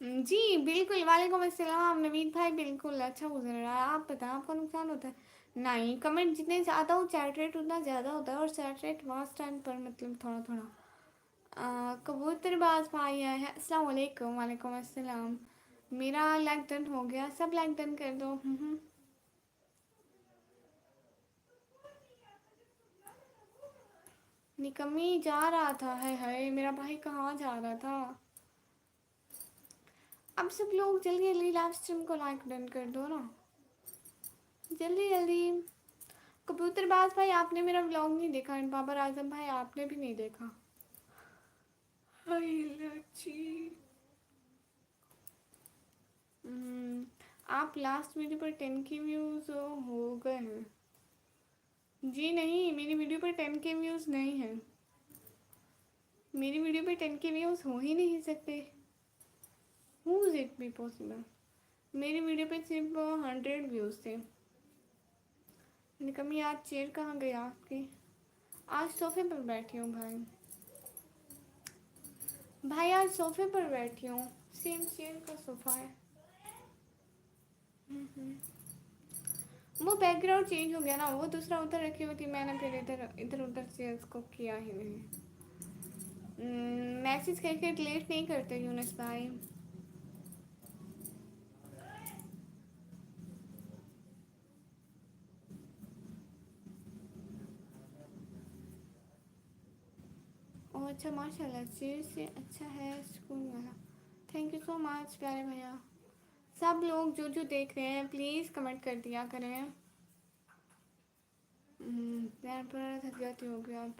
जी बिल्कुल, वालेकुम अस्सलाम नवीद भाई, बिल्कुल अच्छा गुजर रहा है। आप बताएं आपका नुकसान होता है? नहीं, कमेंट जितने ज़्यादा हो चैट रेट उतना ज़्यादा होता है, और चैट रेट वास्ट टाइम पर मतलब थोड़ा थोड़ा। कबूतरबाज भाई है अस्सलाम वालेकुम, वालेकुम अस्सलाम। मेरा लाइक डन हो गया, सब लाइक डन कर दो। निकम्मी जा रहा था, है हाय मेरा भाई कहाँ जा रहा था? अब सब लोग जल्दी जल्दी लाइव स्ट्रीम को लाइक डन कर दो ना, जल्दी जल्दी। कबूतरबाज भाई आपने मेरा व्लॉग नहीं देखा, एंड बाबर आजम भाई आपने भी नहीं देखा। हाय लच्छी। आप लास्ट वीडियो पर 10 के व्यूज़ हो गए हैं? जी नहीं, मेरी वीडियो पर 10 के व्यूज़ नहीं हैं। मेरी वीडियो पे 10 के व्यूज़ हो ही नहीं सकते। Who is it be possible? मेरी वीडियो पे सिर्फ 100 व्यूज़ थे। निकम्मी आज चेयर कहाँ गई आपकी? आज सोफे पर बैठी हूँ भाई। भाई आज सोफे पर बैठी हूँ, सेम चेयर का सोफ़ा है। वो बैकग्राउंड चेंज हो गया ना, वो दूसरा उधर रखी हुई थी मैंने, फिर इधर इधर उधर से उसको किया ही नहीं। मैसेज करके डिलीट नहीं करते यूनुस भाई। ओह अच्छा माशाल्लाह, चेयर से अच्छा है स्कूल वाला। थैंक यू सो मच प्यारे भैया। सब लोग जो जो देख रहे हैं प्लीज़ कमेंट कर दिया करें। पैर पर थक जाती होगी आप।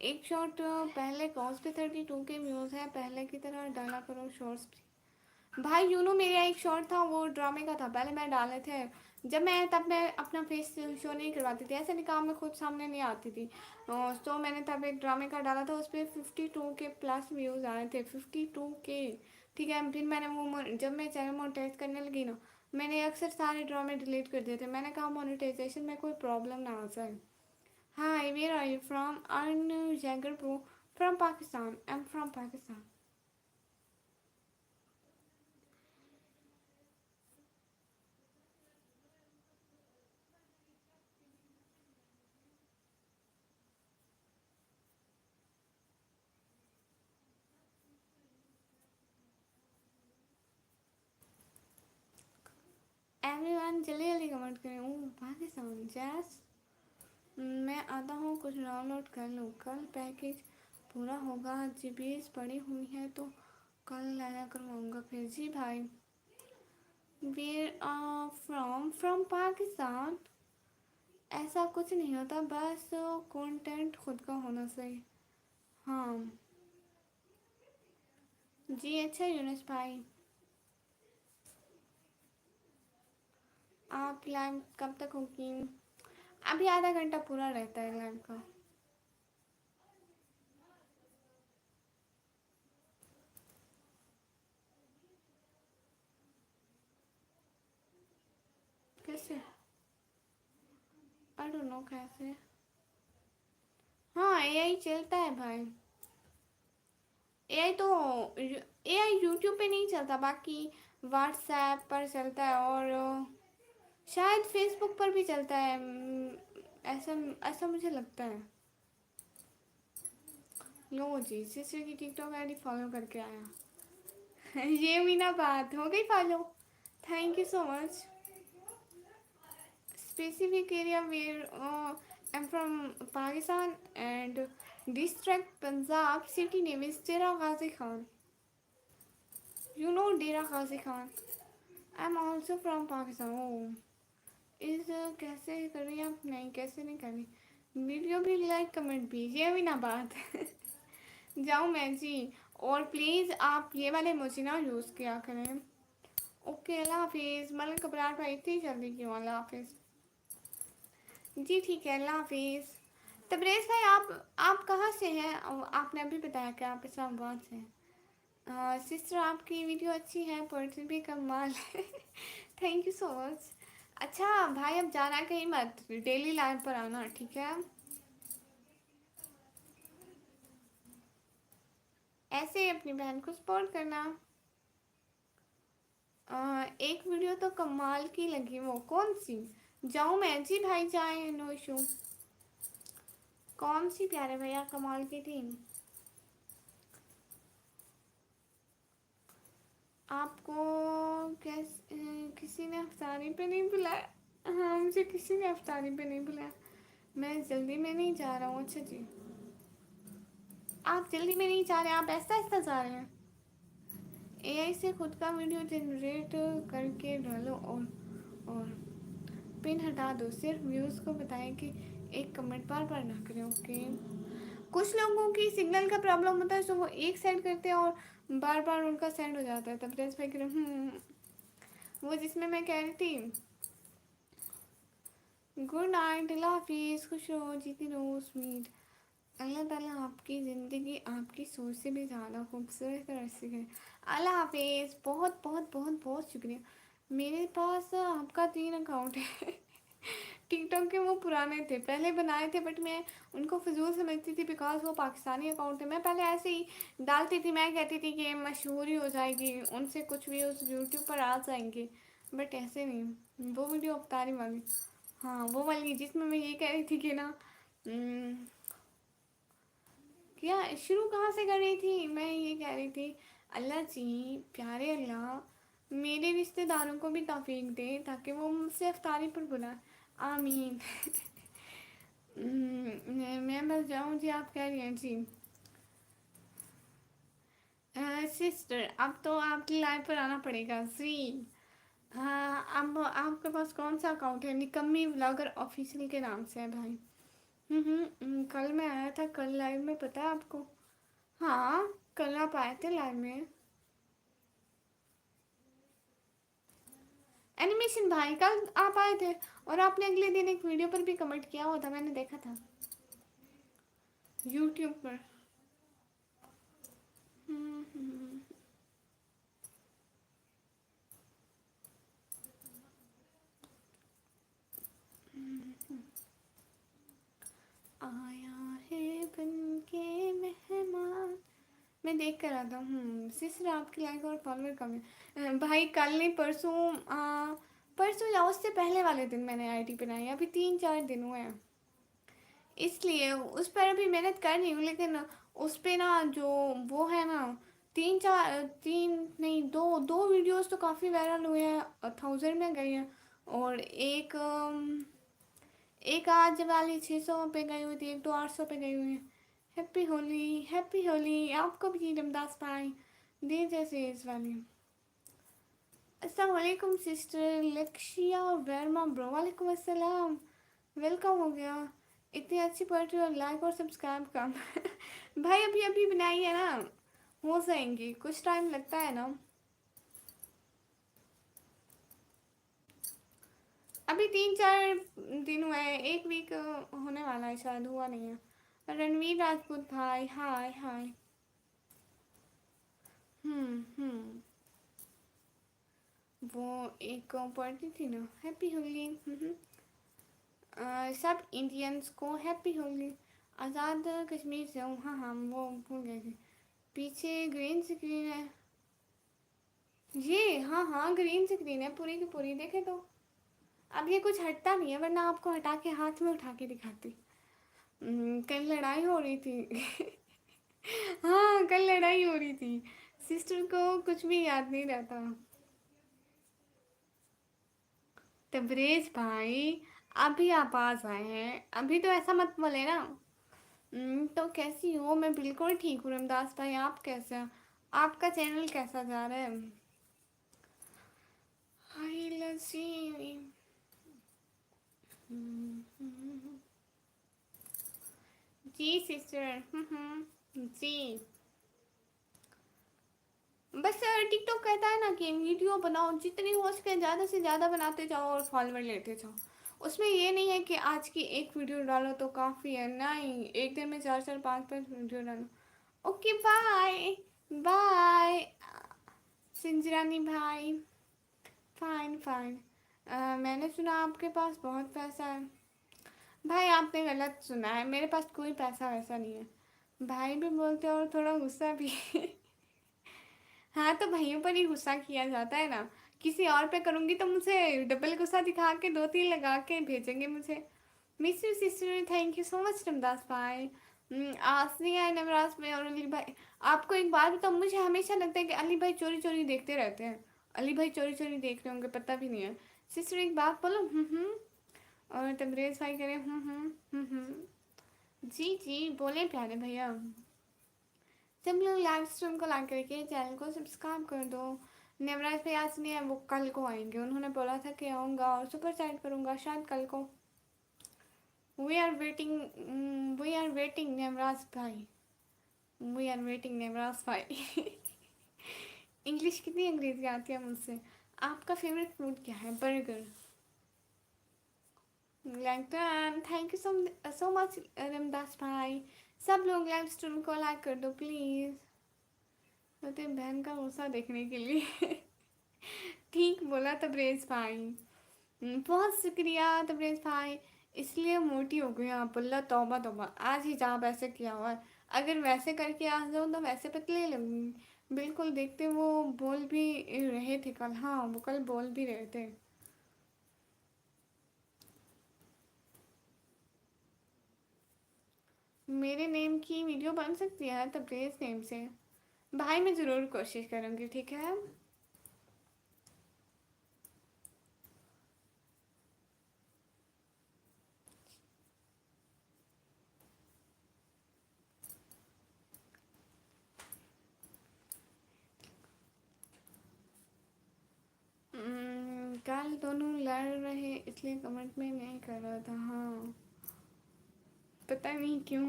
एक शॉट पहले कॉज पे 32 के व्यूज़ है, पहले की तरह डाला करो शॉर्ट्स। भाई यू नो मेरा एक शॉर्ट था वो ड्रामे का था, पहले मैं डाले थे जब मैं, तब मैं अपना फेस शो नहीं करवाती थी, ऐसे निकाह में खुद सामने नहीं आती थी। तो मैंने तब एक ड्रामे का डाला था, उस पर 52 के प्लस व्यूज़ आए थे, 52 के। ठीक है, फिर मैंने वो जब मैं चैनल मोनेटाइज करने लगी ना, मैंने अक्सर सारे ड्रामे डिलीट कर दिए थे। मैंने कहा मोनेटाइजेशन में कोई प्रॉब्लम ना आ जाए। Hi, where are you from? अर्न जैगर bro, from Pakistan. I am from Pakistan. Everyone जल्दी जल्दी कमेंट करें। ओह पाकिस्तान, जैस मैं आता हूँ, कुछ डाउनलोड कर लूँ, कल पैकेज पूरा होगा। जीपीएस पड़ी हुई है तो कल नया करवाऊँगा फिर। जी भाई। Where from Pakistan. ऐसा कुछ नहीं होता, बस कंटेंट खुद का होना चाहिए। हाँ जी। अच्छा यूनुस भाई, आप लाइव कब तक होगी? अभी आधा घंटा पूरा रहता है लाइव का। कैसे? आई डोंट नो कैसे। हाँ एआई चलता है भाई। एआई तो एआई यूट्यूब पे नहीं चलता, बाकी व्हाट्सएप पर चलता है और शायद फेसबुक पर भी चलता है। ऐसा ऐसा मुझे लगता है। लो जी, सिस्टर की टिकटॉक आईडी फॉलो करके आया। ये भी ना बात हो गई follow. Thank you so much. Specific area where I'm from Pakistan and district Punjab. City name is Dera Ghazi Khan. You know Dera Ghazi Khan. I'm also from Pakistan. Oh, इस कैसे कर रही आप? नहीं कैसे नहीं कर रही। वीडियो भी लाइक कमेंट भी, ये भी ना बात। जाओ मैं जी। और प्लीज़ आप ये वाले इमोजी ना यूज़ किया करें। ओके अल्लाह हाफिज़। मतलब घबराहट भाई इतनी जल्दी क्यों? अल्लाह हाफिज़ जी। ठीक है अल्लाह हाफिज़। तबरेज़ भाई आप कहाँ से हैं? आपने अभी बताया कि आप इस्लामाबाद से हैं। सिस्टर आपकी वीडियो अच्छी है, पोइट्री भी कमाल है। Thank you so much. अच्छा भाई, अब जाना कहीं मत, डेली लाइव पर आना, ठीक है? ऐसे ही अपनी बहन को सपोर्ट करना। एक वीडियो तो कमाल की लगी, वो कौन सी? जाऊँ मैं जी भाई, जाए नो इशू। कौन सी प्यारे भैया कमाल की थी? आपको कैस किसी ने अफ्तारी पे नहीं बुलाया? हाँ मुझे किसी ने अफ्तारी पे नहीं बुलाया। मैं जल्दी में नहीं जा रहा हूँ। अच्छा जी, आप जल्दी में नहीं जा रहे, आप ऐसा ऐसा जा रहे हैं। एआई से खुद का वीडियो जनरेट करके डालो और पिन हटा दो। सिर्फ व्यूज़ को बताएं कि एक कमेंट बार बार ना करें। ओके। कुछ लोगों की सिग्नल का प्रॉब्लम होता है तो वो एक साइड करते हैं और बार बार उनका सेंड हो जाता है। तब रेस भाई वो जिसमें मैं कह रही थी। गुड नाइट, अल्लाह हाफिज़, खुश रहो, जीती रहो, स्वीट। अल्लाह ताला आपकी ज़िंदगी आपकी सोच से भी ज़्यादा खूबसूरत और अच्छी करे। अल्लाह हाफिज़। बहुत बहुत बहुत बहुत शुक्रिया। मेरे पास आपका 3 अकाउंट है। टिकटॉक के वो पुराने थे, पहले बनाए थे, बट मैं उनको फजूल समझती थी बिकॉज वो पाकिस्तानी अकाउंट है। मैं पहले ऐसे ही डालती थी, मैं कहती थी कि मशहूर ही हो जाएगी, उनसे कुछ भी उस यूट्यूब पर आ जाएंगे, बट ऐसे नहीं। वो वीडियो अफ्तारी वाली, हाँ वो वाली जिसमें मैं ये कह रही थी कि ना क्या शुरू कहाँ से कर रही थी? मैं ये कह रही थी, अल्लाह जी प्यारे अल्लाह मेरे रिश्तेदारों को भी तौफीक दे ताकि वो मुझसे अफ्तारी पर बुलाए, आमीन। मैं बस जाऊँ जी, आप कह रही हैं जी। सिस्टर अब तो आपकी लाइव पर आना पड़ेगा जी। हाँ अब आपके पास कौन सा अकाउंट है? निकम्मी व्लॉगर ऑफिशियल के नाम से है भाई। कल मैं आया था, कल लाइव में, पता है आपको? हाँ कल आप आए थे लाइव में। एनिमेशन भाई कल आप आए थे और आपने अगले दिन एक वीडियो पर भी कमेंट किया हुआ था, मैंने देखा था यूट्यूब पर। हम्म, हम्म, मैं देख कर आता हूँ। सिस्टर आपके लाइक और फॉलोअर कम है। भाई कल नहीं परसों, परसों या उससे पहले वाले दिन मैंने आईडी बनाई, अभी 3-4 दिन हुए हैं, इसलिए उस पर अभी मेहनत कर रही हूँ। लेकिन उस पे ना जो वो है ना, तीन नहीं, दो दो वीडियोस तो काफ़ी वायरल हुए हैं, 1000 में गई हैं। और एक आज वाली 600 पे गई हुई थी, एक तो 800 पे गई हुई है। हैप्पी होली, हैप्पी होली आपको भी रमदास भाई, दे जैसे इस वाली। अस्सलाम वालेकुम सिस्टर लक्ष्या वर्मा ब्रो, वालेकुम अस्सलाम, वेलकम हो गया। इतनी अच्छी पोएट्री और लाइक और सब्सक्राइब का भाई अभी अभी बनाई है ना, हो जाएंगी, कुछ टाइम लगता है ना। अभी 3-4 दिन हुए हैं, एक वीक होने वाला है शायद, हुआ नहीं है। रणवीर राजपूत भाई हाय हाय। हम्म। वो एक पोएट्री थी ना, हैप्पी होली। सब इंडियंस को हैप्पी होली। आज़ाद कश्मीर से हूँ, हाँ हाँ वो भूल गए थे। पीछे ग्रीन स्क्रीन है ये, हाँ हाँ ग्रीन स्क्रीन है पूरी की पूरी, देखे तो। अब ये कुछ हटता नहीं है, वरना आपको हटा के हाथ में उठा के दिखाती। कल लड़ाई हो रही थी हाँ कल लड़ाई हो रही थी, सिस्टर को कुछ भी याद नहीं रहता। तबरेज भाई अभी आप आ आए हैं, अभी तो ऐसा मत बोले ना। तो कैसी हो? मैं बिल्कुल ठीक हूँ रमदास भाई, आप कैसे हैं? आपका चैनल कैसा जा रहा है? हाय लस्सी। जी सिस्टर। जी। बस टिकटॉक कहता है ना कि वीडियो बनाओ, जितनी हो सके ज़्यादा से ज़्यादा बनाते जाओ और फॉलोवर लेते जाओ। उसमें ये नहीं है कि आज की एक वीडियो डालो तो काफ़ी है, नहीं, एक दिन में 4-4 5-5 वीडियो डालो। Okay bye. बाय सिंजरानी भाई। Fine fine. मैंने सुना आपके पास बहुत पैसा है। भाई आपने गलत सुना है, मेरे पास कोई पैसा वैसा नहीं है। भाई भी बोलते हो और थोड़ा गुस्सा भी हाँ तो भाइयों पर ही गुस्सा किया जाता है ना, किसी और पे करूँगी तो मुझे डबल गुस्सा दिखा के 2-3 लगा के भेजेंगे मुझे। Miss you sister, thank you so much Ramdas भाई। आसनिया नवराज में और अली भाई। आपको एक बात बताऊँ, मुझे हमेशा लगता है कि अली भाई चोरी चोरी देखते रहते हैं। अली भाई चोरी चोरी देख रहे होंगे, पता भी नहीं है। सिस्टर एक बात बोलो। और तबरेज भाई कह रहे जी जी बोले प्यारे भैया। सब लोग लाइव स्ट्रीम को लाइक करके चैनल को सब्सक्राइब कर दो। नवराज भाई आज नहीं है, वो कल को आएंगे, उन्होंने बोला था कि आऊँगा और सुपर चैट करूँगा शायद कल को। वी आर वेटिंग नवराज भाई, वी आर वेटिंग नवराज भाई इंग्लिश कितनी अंग्रेजी आती है मुझसे। आपका फेवरेट फूड क्या है? Burger. Thank you so much Ramdas भाई। सब लोग लाइव स्ट्रीम को लाइक कर दो प्लीज़, तो बहन का गुस्सा देखने के लिए ठीक बोला तबरेज भाई। बहुत शुक्रिया तबरेज भाई। इसलिए मोटी हो गई आप? अल्लाह तौबा तौबा, आज ही जहाँ वैसे किया हुआ है। अगर वैसे करके आ जाऊँ तो वैसे पतले लगूंगी बिल्कुल। देखते वो बोल भी रहे थे कल, हाँ वो कल बोल भी रहे थे। मेरे नेम की वीडियो बन सकती है तबरेज नेम से? भाई मैं ज़रूर कोशिश करूँगी, ठीक है। कल दोनों लड़ रहे इसलिए कमेंट में नहीं कर रहा था, हाँ पता नहीं क्यों।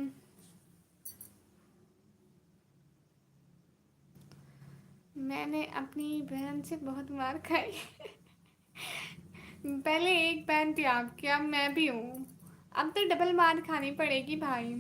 मैंने अपनी बहन से बहुत मार खाई पहले एक बहन थी आपकी, अब मैं भी हूँ, अब तो डबल मार खानी पड़ेगी भाई।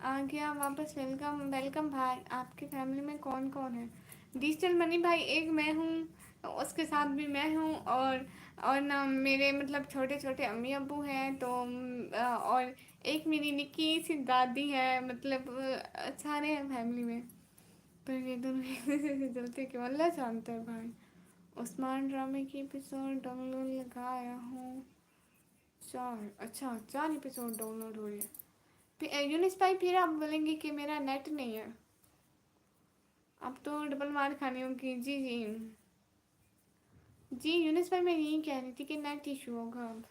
आ गया वापस, वेलकम वेलकम भाई। आपकी फैमिली में कौन कौन है? डिजिटल मनी भाई एक मैं हूँ, उसके साथ भी मैं हूँ। और ना मेरे मतलब छोटे छोटे अम्मी अब्बू हैं, तो और एक मेरी निक्की सी दादी है, मतलब सारे हैं फैमिली में। पर ये दोनों एक दूसरे से जलते क्यों, अल्लाह जानता है भाई। उस्मान ड्रामे की एपिसोड डाउनलोड लगाया हूँ। चार, अच्छा 4 एपिसोड डाउनलोड हो रहे हैं। फिर यूनिस भाई फिर आप बोलेंगे कि मेरा नेट नहीं है। अब तो डबल मार खानी होगी। जी जी जी यूनिस भाई, मैं यही कह रही थी कि नेट इशू होगा अब।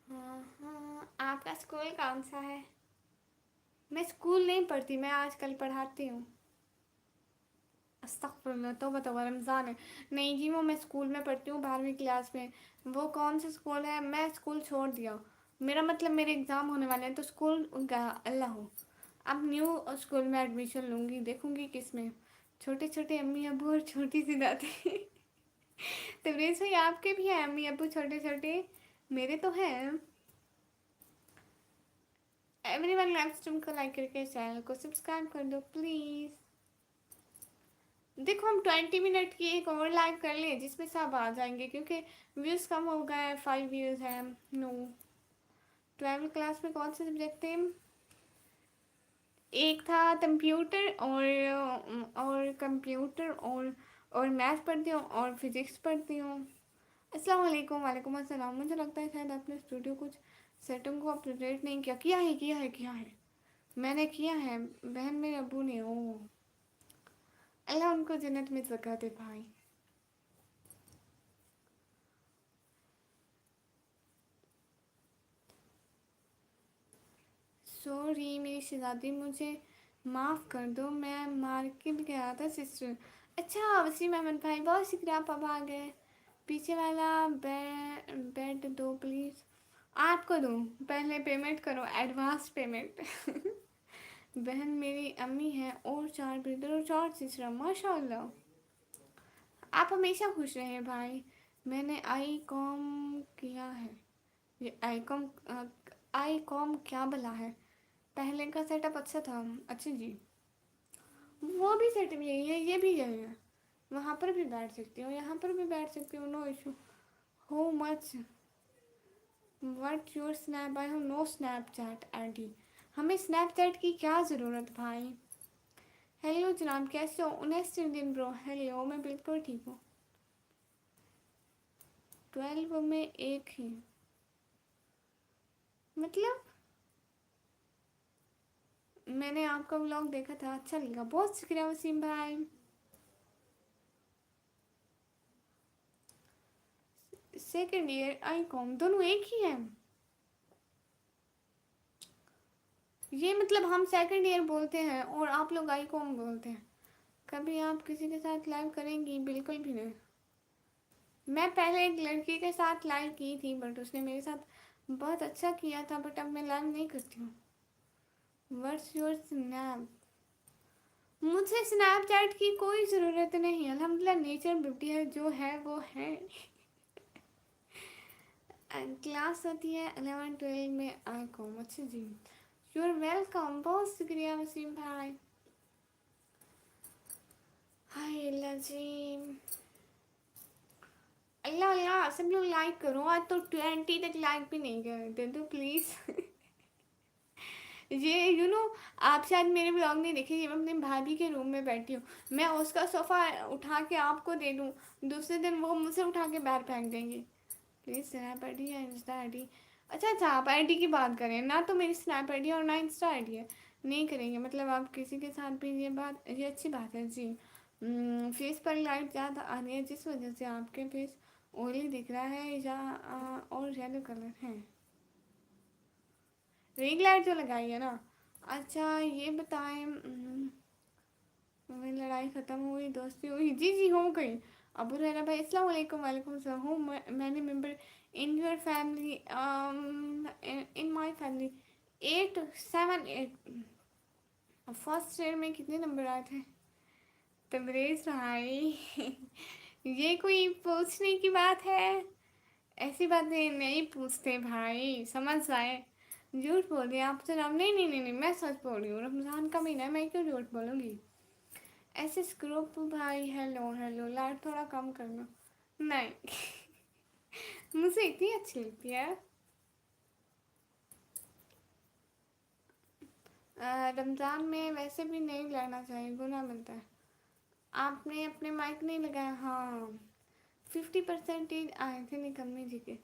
हाँ हाँ, आपका स्कूल कौन सा है? मैं स्कूल नहीं पढ़ती, मैं आजकल पढ़ाती हूँ। अस्तगफुरुल्लाह, तौबा तौबा, रमज़ान है। नहीं जी, वो मैं स्कूल में पढ़ती हूँ 12वीं क्लास में। वो कौन सा स्कूल है, मैं स्कूल छोड़ दिया। मेरा मतलब मेरे एग्ज़ाम होने वाले हैं तो स्कूल उनका अल्लाह हो। अब न्यू स्कूल में एडमिशन लूँगी, देखूँगी किस में। छोटे छोटे अम्मी अबू और छोटी सी दादी। तबरेज़ भाई आपके भी हैं अम्मी अबू छोटे छोटे? मेरे तो हैं। एवरीवन लाइव स्ट्रीम को लाइक करके चैनल को सब्सक्राइब कर दो प्लीज़। देखो हम 20 मिनट की एक और लाइव कर लें जिसमें सब आ जाएंगे, क्योंकि व्यूज़ कम हो गए, 5 व्यूज़ हैं। नो, 12वीं क्लास में कौन से सब्जेक्ट थे? एक था कंप्यूटर, और कंप्यूटर और मैथ पढ़ती हूँ और फिजिक्स पढ़ती हूँ। अस्सलाम वालेकुम। वालेकुम अस्सलाम। मुझे लगता है शायद आपने स्टूडियो कुछ सेटिंग को अपडेट नहीं किया। किया है मैंने किया है। बहन मेरे अबू ने। ओ, अल्लाह उनको जन्नत में जगह दे भाई। सॉरी मेरी शहज़ादी, मुझे माफ़ कर दो, मैं मार्केट गया था सिस्टर। अच्छा वसीम अहमद भाई, बहुत शुक्रिया, आप अब आ गए। पीछे वाला बेड दो प्लीज़। आपको दूँ? पहले पेमेंट करो, एडवांस पेमेंट। बहन मेरी अम्मी है और 4 ब्रदर और 4 सिस्टर, माशाल्लाह। आप हमेशा खुश रहें भाई। मैंने आई कॉम किया है। ये आई कॉम क्या भला है? पहले का सेटअप अच्छा था। अच्छा जी, वो भी सेटअप यही है, ये भी यही है। वहाँ पर भी बैठ सकती हूँ, यहाँ पर भी बैठ सकती हूँ, no issue. How much what your snap? I have no Snapchat ID. हमें स्नैपचैट की क्या ज़रूरत भाई। हेलो जनाब, कैसे हो? 19 दिन ब्रो। हेलो, मैं बिल्कुल ठीक हूँ। 12 में एक ही मतलब? मैंने आपका व्लॉग देखा था, अच्छा लगा, बहुत शुक्रिया वसीम भाई। सेकेंड ईयर आई कॉम दोनों एक ही है? ये मतलब हम सेकंड ईयर बोलते हैं और आप लोग आई कॉम बोलते हैं। कभी आप किसी के साथ लाइव करेंगी? बिल्कुल भी नहीं। मैं पहले एक लड़की के साथ लाइव की थी, बट उसने मेरे साथ बहुत अच्छा किया था, बट अब मैं लाइव नहीं करती हूँ। What's your snap? मुझे स्नैपचैट की कोई ज़रूरत नहीं, अल्हम्दुलिल्लाह नेचर ब्यूटी है, जो है वो है। क्लास होती है 11 12 में आई कॉम। अच्छा जी, यू आर वेलकम, बहुत शुक्रिया वसीम भाई। हाय अल्लाह जी, अल्लाह अल्लाह, सब लोग लाइक करो। आज तो 20 तक लाइक भी नहीं कर दे दो प्लीज़। ये आप शायद मेरे ब्लॉग नहीं देखे, ये मैं अपने भाभी के रूम में बैठी हूँ। मैं उसका सोफ़ा उठा के आपको दे दूँ, दूसरे दिन वो मुझसे उठा के बाहर फेंक देंगे। प्लीज़ स्नैप आई डी या इंस्टा आई डी? अच्छा आप आई डी की बात करें ना, तो मेरी स्नैप आई डी और ना इंस्टा आई डी है। नहीं करेंगे मतलब आप किसी के साथ भी, ये अच्छी बात है जी। फेस पर लाइट ज़्यादा आ रही है जिस वजह से आपके फेस ऑयली दिख रहा है, या और येलो कलर है। रिंग लाइट जो लगाई है ना। अच्छा ये बताएं, मेरी लड़ाई ख़त्म हुई, दोस्ती हुई? जी जी हो गई। अबू रहना भाई, अस्सलाम वालेकुम। वालेकुम सलाम। हूँ मैंने member in your family, in my family 8 7 8। First year में कितने नंबर आए थे? तबरेज़ भाई। ये कोई पूछने की बात है? ऐसी बातें नहीं पूछते भाई, समझ आए। झूठ बोल रही है आपसे नाम, नहीं नहीं नहीं नहीं, मैं सच बोल रही हूँ, रमज़ान का महीना है, मैं क्यों झूठ बोलूँगी। ऐसे ग्रुप भाई, हेलो हेलो, लाइट थोड़ा कम करना। नहीं मुझे इतनी अच्छी लगती है। रमज़ान में वैसे भी नहीं लेना चाहिए, गुनाह मिलता है। आपने अपने माइक नहीं लगाया, हाँ। 50% आए थे निकम्मे जी के,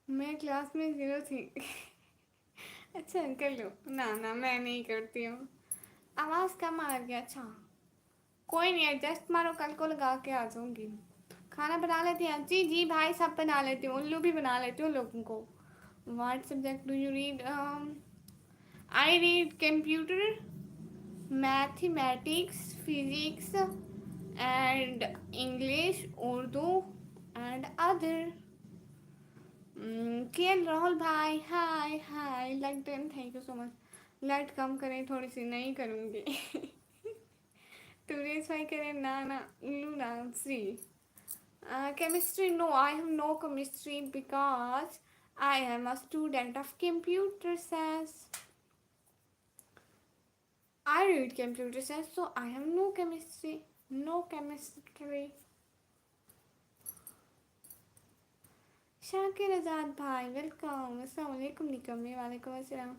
मैं क्लास में 0 थी अच्छा कर लो ना ना, मैं नहीं करती हूँ। आवाज़ कम आ गया, अच्छा कोई नहीं, एडजस्ट मारो, कल को लगा के आ जाऊँगी। खाना बना लेती हैं जी, जी भाई सब बना लेती हूँ, उल्लू भी बना लेती हूँ लोगों को। What subject do you read? I read computer, mathematics, physics and English, Urdu and other. KL Rahul भाई, hi hi, like 10, thank you so much. Light कम करें थोड़ी सी, नहीं करूँगी तुरेश भाई करें ना ना, लूना सी। Chemistry, no, I have no chemistry because I am a student of computer science. I read computer science, so I have no chemistry. No chemistry. Shakir Azad भाई वेलकम, अस्सलाम वालेकुम निकम्मे, वालेकुम अस्सलाम।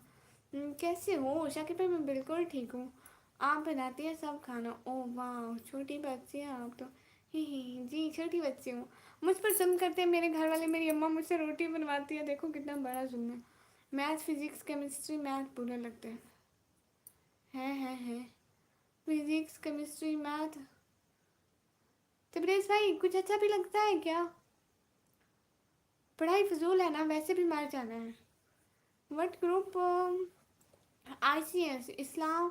कैसे हो शाकिर भाई? मैं बिल्कुल ठीक हूँ। आप बनाती हैं सब खाना? ओह वाह, छोटी बच्ची हैं आप तो। ही जी, छोटी बच्ची हूँ। मुझ पर जुल्म करते हैं मेरे घर वाले, मेरी अम्मा मुझसे रोटी बनवाती है, देखो कितना बड़ा जुल्म है। मैथ, फिजिक्स, केमिस्ट्री, मैथ बुरे लगते हैं। Physics, chemistry, math. तबरेज़ भाई कुछ अच्छा भी लगता है क्या? पढ़ाई फजूल है ना, वैसे भी मार जाना है। What group? ICS Islam,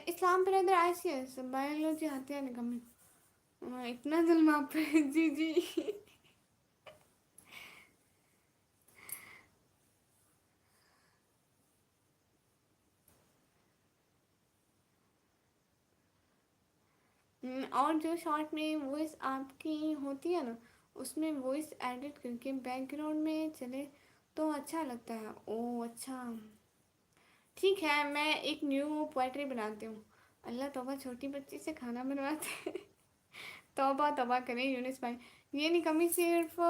Islam brother ICS biology आते हैं निकम्मे। इतना जुल्म आप पे जी जी और जो शॉर्ट में वॉइस आपकी होती है ना, उसमें वॉइस एडिट करके बैकग्राउंड में चले तो अच्छा लगता है। ओह अच्छा, ठीक है, मैं एक न्यू पोएट्री बनाती हूँ। अल्लाह तौबा, छोटी बच्ची से खाना बनवाते तौबा तौबा करें यूनिस भाई। ये निकम्मी सिर्फ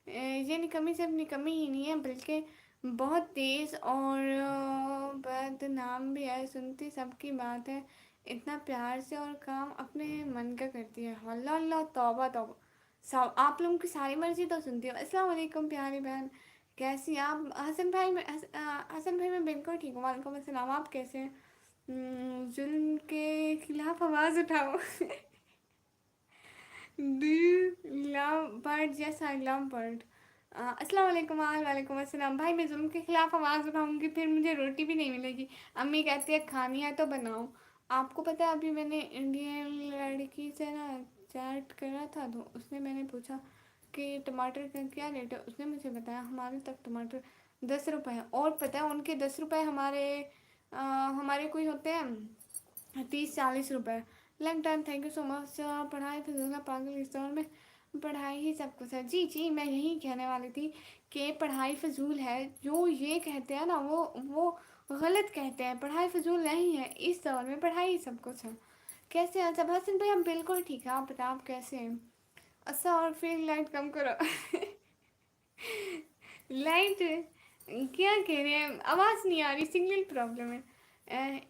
ये निकम्मी सिर्फ निकम्मी ही नहीं है, बल्कि बहुत तेज़ और बदनाम भी है। सुनती सबकी बात है, इतना प्यार से और काम अपने मन का करती है। अल्लाह अल्लाह, तौबा तौबा। सब आप लोगों की सारी मर्जी तो सुनती हूँ। अस्सलाम वालेकुम प्यारी बहन, कैसी आप? हसन भाई, हसन भाई मैं बिल्कुल ठीक हूँ, वालेकुम अस्सलाम। आप कैसे हैं? जुल्म के खिलाफ आवाज़ उठाओ Do you love birds? Yes, I love bird. अस्सलाम वालेकुम, वालेकुम अस्सलाम। भाई मैं जुल्म के खिलाफ आवाज़ उठाऊंगी फिर मुझे रोटी भी नहीं मिलेगी। अम्मी कहती है खानी है तो बनाओ। आपको पता है अभी मैंने इंडियन लड़की से ना चैट करा था, तो उसने मैंने पूछा कि टमाटर का क्या रेट है, उसने मुझे बताया हमारे तक टमाटर 10 रुपये है। और पता है उनके 10 रुपये हमारे कोई होते हैं 30-40 रुपये। Long time, thank you so much. पढ़ाई फिजूल पागल, इस दौर में पढ़ाई ही सब कुछ है। जी जी, मैं यही कहने वाली थी कि पढ़ाई फजूल है। जो ये कहते हैं ना वो गलत कहते हैं। पढ़ाई फजूल नहीं है, इस दौर में पढ़ाई ही सब कुछ है। कैसे हैं सब? हसन भाई हम बिल्कुल ठीक है, आप बताओ आप कैसे हैं? अच्छा, और फिर लाइट कम करो लाइट क्या कह रहे हैं, आवाज़ नहीं आ रही, सिग्नल प्रॉब्लम है।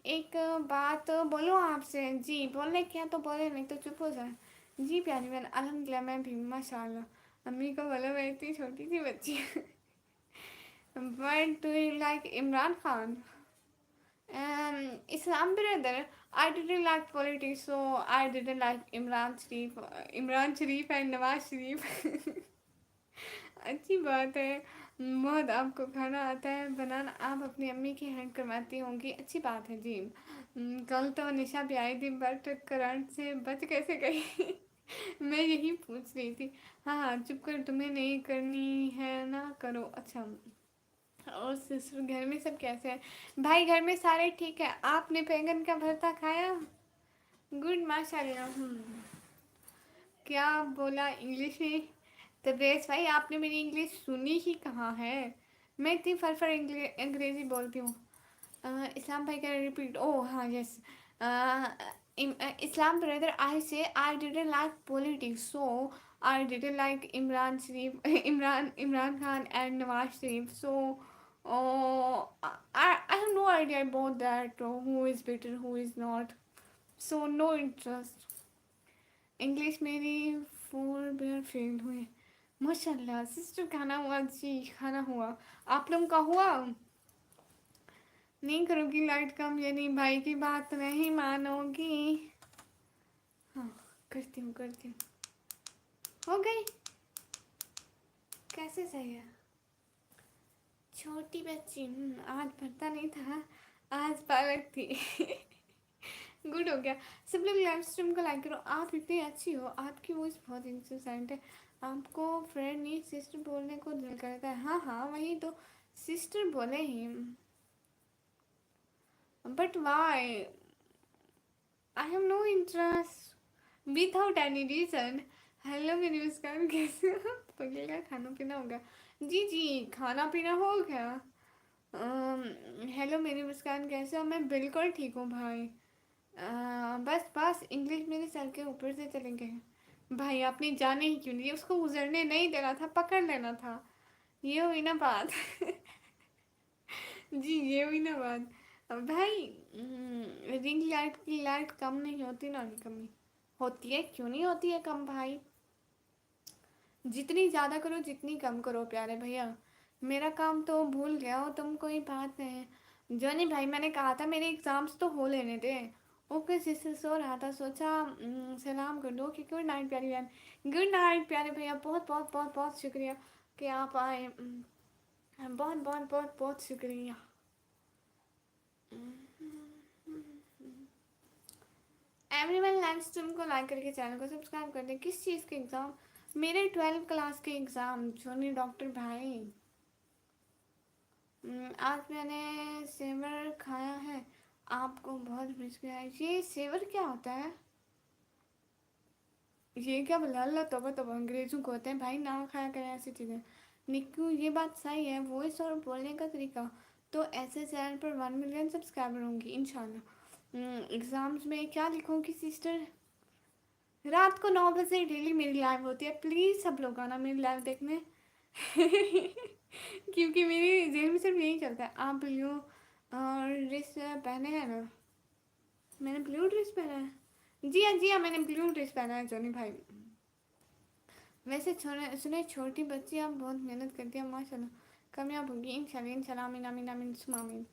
एक बात बोलो आपसे जी, बोले क्या तो बोले, नहीं तो चुप हो जाए। जी प्यारी बहन, अल्हम्दुलिल्लाह मैं भी माशाल्लाह। अम्मी को बोलो मैं इतनी छोटी सी बच्ची but do you like Imran Khan? Islam brother, I didn't like politics, so I didn't like Imran Sharif and Nawaz Sharif अच्छी बात है, बहुत आपको खाना आता है बनाना, आप अपनी अम्मी की हेल्प करवाती होंगी, अच्छी बात है जी। कल तो निशा भी आई थी बट करंट से बच कैसे गई मैं यही पूछ रही थी। हाँ हाँ चुप कर, तुम्हें नहीं करनी है ना करो। अच्छा, और सिस्टर घर में सब कैसे हैं? भाई घर में सारे ठीक है। आपने बैंगन का भरता खाया? गुड माशाल्लाह। क्या बोला इंग्लिश में? तब्रेज़ भाई आपने मेरी इंग्लिश सुनी ही कहाँ है? मैं इतनी फर अंग्रेजी बोलती हूँ। इस्लाम भाई का रिपीट, ओह हाँ yes. Islam brother, I say I didn't like politics, so I didn't like Imran Sharif, Imran Khan and Nawaz Sharif. So I have no idea about that. Who is better, who is not. So no interest. English मेरी 4 बार fail हुए। माशाल्लाह sister, खाना हुआ जी, खाना हुआ। आप लोगों का हुआ? नहीं करोगी लाइट कम, यानी भाई की बात नहीं मानोगी। हाँ करती हूँ करती हूँ। हो गई? कैसे सही है? छोटी बच्ची, आज पता नहीं था, आज पालक थी। गुड हो गया। सब लोग लाइव स्ट्रीम को लाइक करो। आप इतनी अच्छी हो, आपकी वॉइस बहुत इंटेलिजेंट है। आपको फ्रेंड नहीं सिस्टर बोलने को दिल करता है। हाँ हाँ वही तो, सिस्टर बोले ही। But why? I have no interest without any reason. Hello मेरी मुस्कान, कैसे हो? पगले का खाना पीना हो गया? जी जी खाना पीना हो गया। हेलो मेरी मुस्कान, कैसे हो? मैं बिल्कुल ठीक हूँ भाई। बस बस इंग्लिश मेरे सर के ऊपर से चले गए। भाई आपने जाने ही क्यों नहीं, उसको गुजरने नहीं देना था, पकड़ लेना था। ये हुई ना बात। जी ये हुई ना बात। भाई रिंग लाइट की लाइट कम नहीं होती ना, कमी होती है, क्यों नहीं होती है कम भाई? जितनी ज़्यादा करो जितनी कम करो प्यारे भैया। मेरा काम तो भूल गया हो तुम, कोई बात नहीं। जॉनी भाई मैंने कहा था मेरे एग्ज़ाम्स तो हो लेने दे। ओके सिस्टर, सो रहा था, सोचा सलाम कर दो कि गुड नाइट प्यारी बहन। गुड नाइट प्यारे भैया, बहुत बहुत बहुत बहुत शुक्रिया कि आप आए। बहुत बहुत बहुत बहुत शुक्रिया। एवरीवन लाइव स्ट्रीम को लाइक करके चैनल को सब्सक्राइब कर दें। किस चीज़ के एग्ज़ाम? मेरे 12th क्लास के एग्ज़ाम। जोनी डॉक्टर भाई, आज मैंने सेवर खाया है, आपको बहुत मिस किया है। ये सेवर क्या होता है? ये क्या बोला? अल्लाह तौबा तौबा, अंग्रेज़ों को होते हैं भाई, ना खाया करें ऐसी चीज़ें। निक्कू ये बात सही है, वॉइस और बोलने का तरीका। तो ऐसे चैनल पर 1 मिलियन सब्सक्राइबर होंगी इंशाल्लाह। एग्ज़ाम्स में क्या लिखूँगी सिस्टर? रात को 9 बजे डेली मेरी लाइव होती है, प्लीज़ सब लोग आना मेरी लाइव देखने। क्योंकि मेरी जेल में सिर्फ यही चलता है। आप ब्लू ड्रेस पहने हैं ना? मैंने ब्लू ड्रेस पहना है। जी हाँ जी हाँ, मैंने ब्लू ड्रेस पहना है जोनी भाई। वैसे सुने छोटी बच्ची, आप बहुत मेहनत करती हैं माशाल्लाह, कामयाब होगी इंशाल्लाह इंशाल्लाह, आमीन आमीन आमीन सुमा आमीन।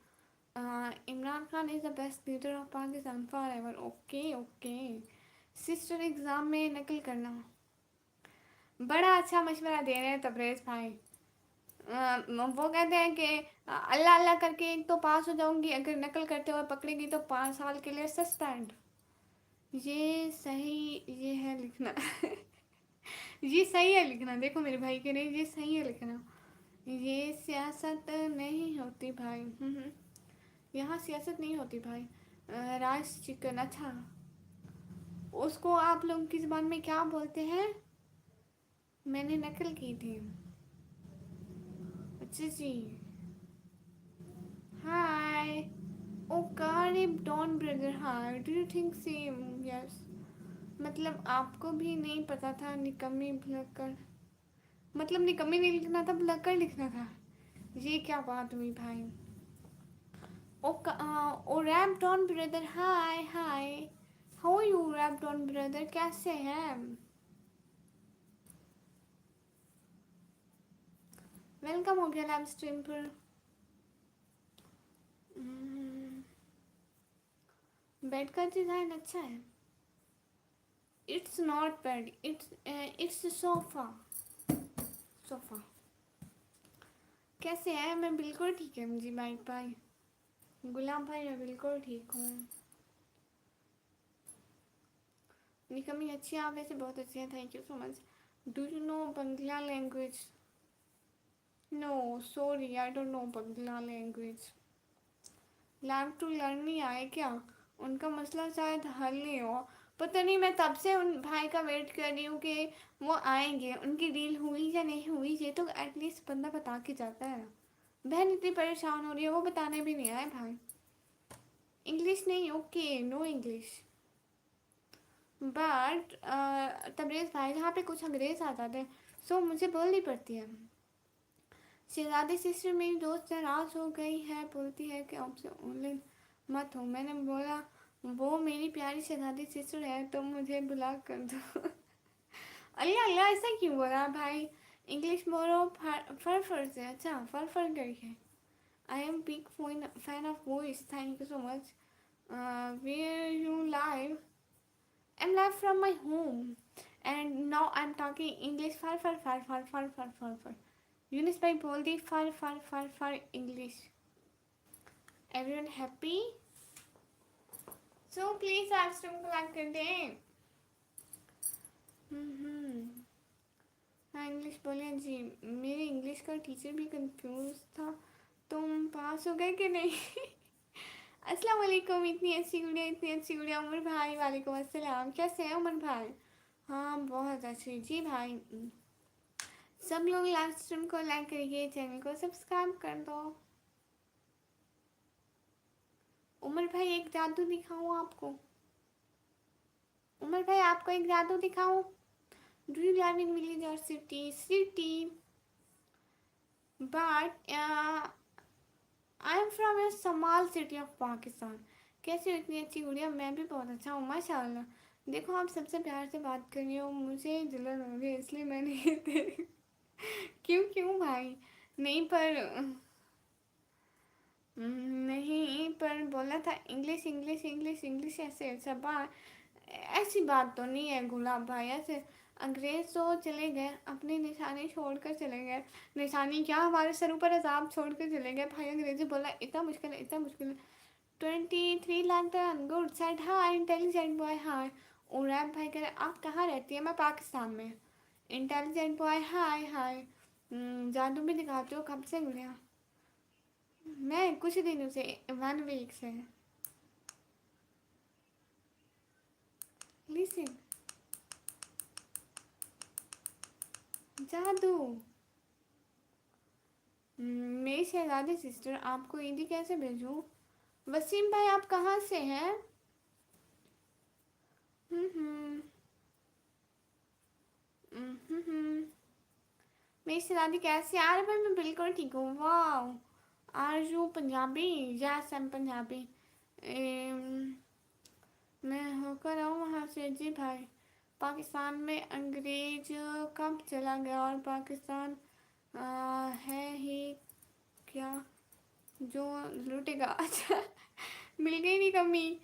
Imran Khan is the best leader of Pakistan for ever. Okay okay sister, exam में नकल करना। बड़ा अच्छा मशवरा दे रहे हैं तबरेज़ भाई। वो कहते हैं कि अल्लाह अल्लाह करके एक तो पास हो जाऊंगी, अगर नकल करते हुए पकड़ेगी तो 5 साल के लिए सस्पेंड। ये सही, ये है लिखना। ये सही है लिखना, देखो मेरे भाई के लिए ये सही है लिखना। ये सियासत नहीं होती भाई। यहाँ सियासत नहीं होती भाई। राइस चिकन, अच्छा उसको आप लोगों की ज़बान में क्या बोलते हैं? मैंने नकल की थी। अच्छा जी। Hi. Oh Qarib Don brother, hi, do you think same? Yes. मतलब आपको भी नहीं पता था निकम्मी भुलक्कड़? मतलब निकम्मी नहीं लिखना था, भुलक्कड़ लिखना था। ये क्या बात हुई भाई? Oh rap Don brother, hi hi. How you rap Don brother, कैसे हैं? वेलकम हो गया लाइव स्ट्रीम पर। बेड का डिज़ाइन अच्छा है। It's not bed, it's sofa. Sofa कैसे है? मैं बिल्कुल ठीक है जी माइक भाई, गुलाम भाई, मैं बिल्कुल ठीक हूँ। निकमी अच्छी है, आप वैसे बहुत अच्छी है, thank you so much. Do you know Bangla language? No sorry, I don't know Bangla language. Love to learn नहीं आए क्या? उनका मसला शायद हल नहीं हुआ। पता नहीं, मैं तब से उन भाई का वेट कर रही हूँ कि वो आएंगे। उनकी डील हुई या नहीं हुई, ये तो एटलीस्ट बंदा बता के जाता है। बहन इतनी परेशान हो रही है, वो बताने भी नहीं आए भाई। इंग्लिश नहीं, okay no English. But Tabrez भाई यहाँ पे कुछ अंग्रेज आ जाते हैं, सो मुझे बोलनी पड़ती है। शहजादी सिस्टर मेरी दोस्त नाराज़ हो गई है, बोलती है कि आपसे ऑनलाइन मत हो। मैंने बोला वो मेरी प्यारी शहजादी सिस्टर है तो मुझे ब्लॉक कर दो। अल्लाह अल्लाह, ऐसा क्यों बोला भाई? इंग्लिश बोलो फर से। अच्छा फर करके। I am big fan of voice, thank you so much. Where you live? I'm live from my home, and now I'm talking English. Far. Yunus bhai बोल दी far English. Everyone happy? So please आप तुम class कर दें। हाँ English बोलिए जी। मेरे English का teacher भी कंफ्यूज था। तुम पास हो गए कि नहीं? अस्सलाम वालेकुम। इतनी अच्छी गुड़िया उमर भाई। वालेकुम अस्सलाम। कैसे हैं उमर भाई? हाँ बहुत अच्छी जी भाई। सब लोग लाइव स्ट्रीम को लाइक करिए, चैनल को सब्सक्राइब कर दो। उमर भाई एक जादू दिखाऊं आपको? उमर भाई आपको एक जादू दिखाऊं? Do you live in village और city? But I am from a small city of Pakistan. कैसे हो इतनी अच्छी गुड़िया? मैं भी बहुत अच्छा हूँ माशाल्लाह। देखो आप सबसे प्यार से बात कर रही हो, मुझे जलन हो रही है इसलिए मैंने क्यों भाई? नहीं पर नहीं पर बोला था इंग्लिश ऐसे सब बात। ऐसी बात तो नहीं है गुलाब भाई। ऐसे अंग्रेज तो चले गए, अपनी निशानी छोड़कर चले गए। निशानी क्या, हमारे सर ऊपर अजाब छोड़कर चले गए भाई। अंग्रेजी बोला इतना मुश्किल है, इतना मुश्किल है। 23 lakh the good side high intelligent boy high. Uraib भाई कह रहे आप कहाँ रहती है? मैं पाकिस्तान में। इंटेलिजेंट बॉय हाय हाय। जादू भी दिखाते हो कब से गुड़िया? मैं कुछ दिनों से, 1 वीक से। लिसन जादू। मेरी शहजादी सिस्टर आपको ईदी कैसे भेजूं? वसीम भाई आप कहाँ से हैं? हम्म हम्म। मेरी शहजादी कैसे? आ रहे भाई मैं बिल्कुल ठीक हूँ। वाह are you Punjabi? Yes I am Punjabi. मैं होकर आऊँ वहाँ से जी भाई। पाकिस्तान में अंग्रेज कब चला गया और पाकिस्तान है ही क्या जो लूटेगा? अच्छा मिल गई नहीं कमी।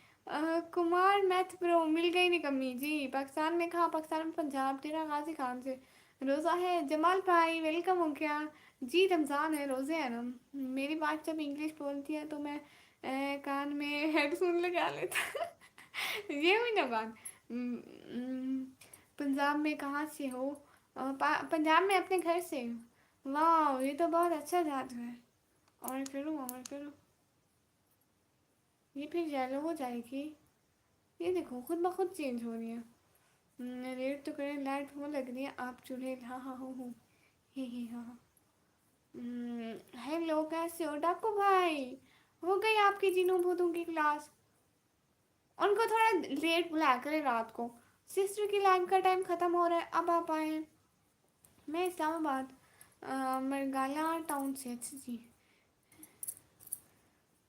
कुमार मैथ प्रो मिल गई नहीं कमी जी। पाकिस्तान में कहाँ? पाकिस्तान में पंजाब, तेरा गाजी खान से। रोज़ा है जमाल भाई, वेलकम हो गया जी। रमज़ान है, रोज़े हैं ना। मेरी बात जब इंग्लिश बोलती है तो मैं कान में हेडफोन लगा लेता। ये हुई ना बात। पंजाब में कहाँ से हो? पंजाब में अपने घर से। वाह ये तो बहुत अच्छा जादू है। और करो। ये फिर येलो हो जाएगी। ये देखो खुद ब खुद चेंज हो रही है। रेड तो करें, लाइट वो लग रही है। आप चूल्हे हाँ हाँ हो ही हाँ। हेलो कैसे हो डाकू भाई? हो गई आपकी जीनों भूतों की क्लास? उनको थोड़ा लेट बुलाया करें रात को। सिस्टर की लाइव का टाइम ख़त्म हो रहा है, अब आप आए हैं। मैं इस्लामाबाद मरगाला टाउन से। अच्छा जी।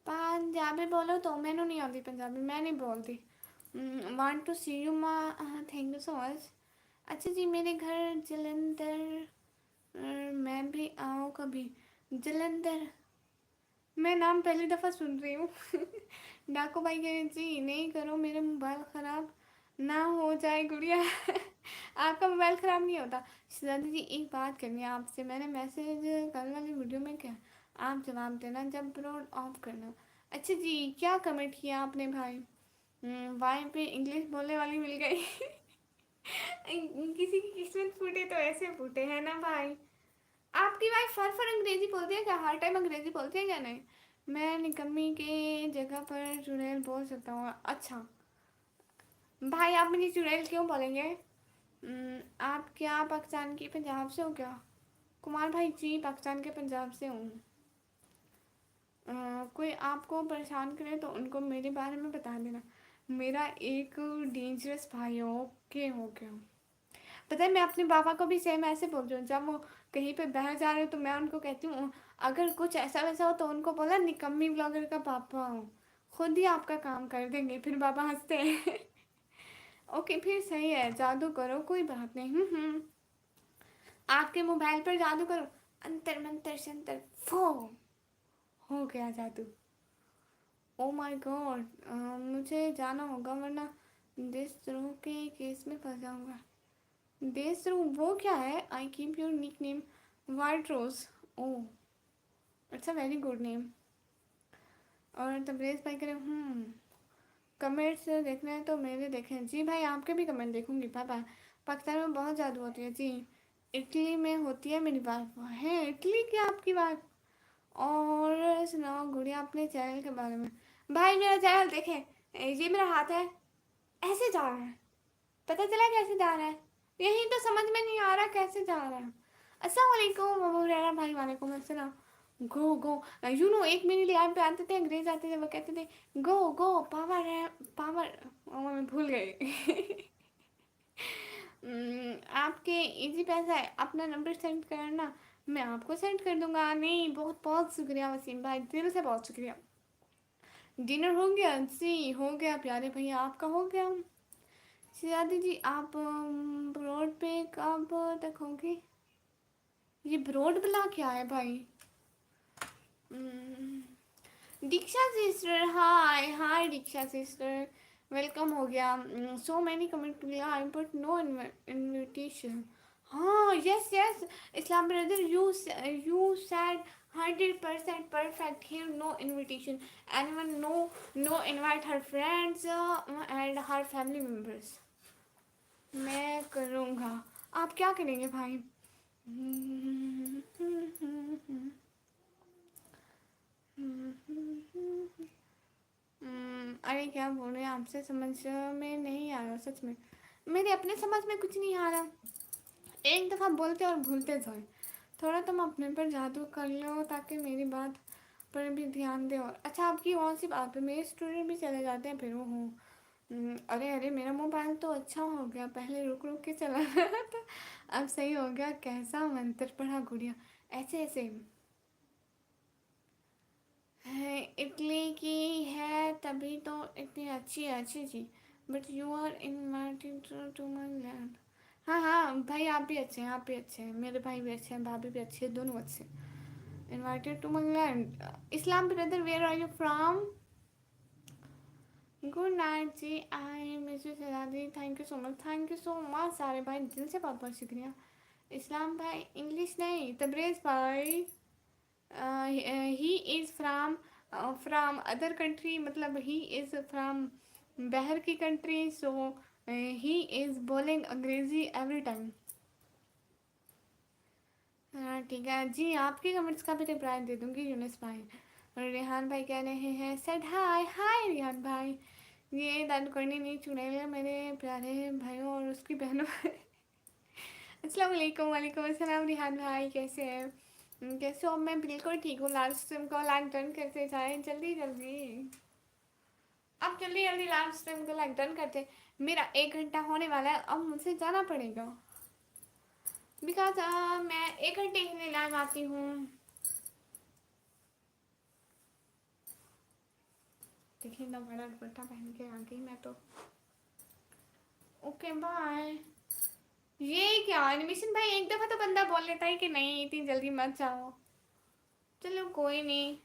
पंजाबी बोलो तो मैंने नहीं आती पंजाबी, मैं नहीं बोलती। वांट टू सी यू माँ, थैंक यू सो मच। अच्छा जी मेरे घर जलंधर। मैं भी आऊँ कभी जलंधर? मैं नाम पहली दफ़ा सुन रही हूँ। डाको भाई कह रहे जी नहीं करो मेरा मोबाइल ख़राब ना हो जाए गुड़िया। आपका मोबाइल ख़राब नहीं होता। दादी जी एक बात करनी है आपसे, मैंने मैसेज कल वाली वीडियो में किया, आप जवाब देना जब ब्रोड ऑफ करना। अच्छा जी क्या कमेंट किया आपने भाई? वाई पे इंग्लिश बोलने वाली मिल गई। किसी की किस्मत फूटे तो ऐसे फूटे हैं ना भाई। आपकी वाइफ फर अंग्रेजी बोलती है क्या? हर टाइम अंग्रेजी बोलती है क्या? नहीं मैं निकम्मी के जगह पर चुड़ैल बोल सकता हूँ। अच्छा भाई आप मुझे चुड़ैल क्यों बोलेंगे? आप क्या पाकिस्तान के पंजाब से हो क्या? कुमार भाई जी पाकिस्तान के पंजाब से हूँ। कोई आपको परेशान करे तो उनको मेरे बारे में बता देना। मेरा एक डेंजरस भाई है, ओके हो गया। पता है मैं अपने पापा को भी सेम ऐसे बोलती हूँ, जब वो कहीं पे बाहर जा रहे हो तो मैं उनको कहती हूँ अगर कुछ ऐसा वैसा हो तो उनको बोला निकम्मी ब्लॉगर का पापा हो, खुद ही आपका काम कर देंगे। फिर पापा हंसते हैं। ओके फिर सही है, जादू करो कोई बात नहीं। आपके मोबाइल पर जादू करो, अंतर मंतर शंतर फो, हो गया जादू। ओ माय गॉड, मुझे जाना होगा वरना देशद्रोह के केस में फंस जाऊंगा। देशद्रोह वो क्या है? I keep your nickname white rose. Oh, it's a very good name. और तबरेज भाई करें कमेंट्स देखना है तो मेरे देखें जी भाई, आपके भी कमेंट देखूंगी। पापा पाकिस्तान में बहुत जादू होती है जी, इटली में होती है मेरी बात। है इटली की आपकी बात? और सुनाओ गुड़िया अपने चैनल के बारे में। भाई मेरा चैनल देखें, ये मेरा हाथ है, ऐसे जा रहा है, पता चला कैसे जा रहा है? यही तो समझ में नहीं आ रहा कैसे जा रहा है। अस्सलाम वालेकुम अबू हुरैरा भाई, वालेकुम अस्सलाम। गो गो, यू नो एक मेरी लाइव पे आते थे अंग्रेज, आते थे, वो कहते थे गो गो पावर है पावर। मैं भूल गई। आपके इजी पैसा है, अपना नंबर सेंड करना, मैं आपको सेंड कर दूंगा। नहीं बहुत बहुत शुक्रिया वसीम भाई, दिल से बहुत शुक्रिया। डिनर हो गया जी? हो गया प्यारे भैया, आपका हो गया? शिजादी जी आप ब्रॉड पे कब तक होंगे? ये ब्रॉड बला क्या है भाई? Diksha sister, hi hi Diksha sister, welcome हो गया। So many comment to live but no invitation. हाँ yes yes, Islam brother you said 100% perfect here, no invitation, anyone, no invite her friends and her family members। मैं करूँगा, आप क्या करेंगे भाई? अरे क्या बोल रहे हैं, आपसे समझ में नहीं आ रहा सच में, मेरे अपने समझ में कुछ नहीं आ रहा। एक दफ़ा बोलते और भूलते जाए। थोड़ा तुम अपने पर जादू कर लो ताकि मेरी बात पर भी ध्यान दे। और अच्छा आपकी कौन सी बात है? मेरे स्टूडेंट भी चले जाते हैं फिर वो अरे अरे मेरा मोबाइल तो अच्छा हो गया, पहले रुक रुक के चला रहा था, अब सही हो गया। कैसा मंत्र पढ़ा गुड़िया? ऐसे ऐसे है, इटली की है तभी तो इतनी अच्छी है। अच्छी जी, but you are invited to my land. हाँ हाँ भाई, आप भी अच्छे हैं, आप भी अच्छे हैं, मेरे भाई भी अच्छे हैं, भाभी भी अच्छी है, दोनों अच्छे हैं। Invited to my land. Islam brother where are you from? Good night जी, आई मिस यू सलादी, thank you so much, thank you so much सारे भाई, दिल से बहुत बहुत शुक्रिया। इस्लाम भाई इंग्लिश नहीं, तबरेज़ भाई he is from other country, मतलब ही इज़ फ्राम बाहर की country, so he is bowling अंग्रेज़ी एवरी टाइम। हाँ ठीक है जी, आपके कमेंट्स का भी रिप्लाई दे दूँगी यूनिस भाई। और रेहान भाई कह रहे हैं सेड हाय हाय रेहान भाई, ये दादू करनी नहीं चुड़ैल मेरे प्यारे भाइयों और उसकी बहनों। अस्सलाम वालेकुम, वालेकुम अस्सलाम रिहान भाई, कैसे हैं? कैसे हो? मैं बिल्कुल ठीक हूँ। लास्ट स्ट्रीम को लाइक डन करते जाए जल्दी जल्दी, अब जल्दी जल्दी लास्ट स्ट्रीम को लाइक डन करते। मेरा 1 घंटा होने वाला है, अब मुझे जाना पड़ेगा बिकॉज मैं 1 घंटे के लिए लाइव आती हूँ। देखिए ना बड़ा दुपट्टा पहन के आ गई मैं तो। Okay bye. ये क्या एनिमेशन भाई, एक दफ़ा तो बंदा बोल लेता है कि नहीं इतनी जल्दी मत जाओ। चलो कोई नहीं,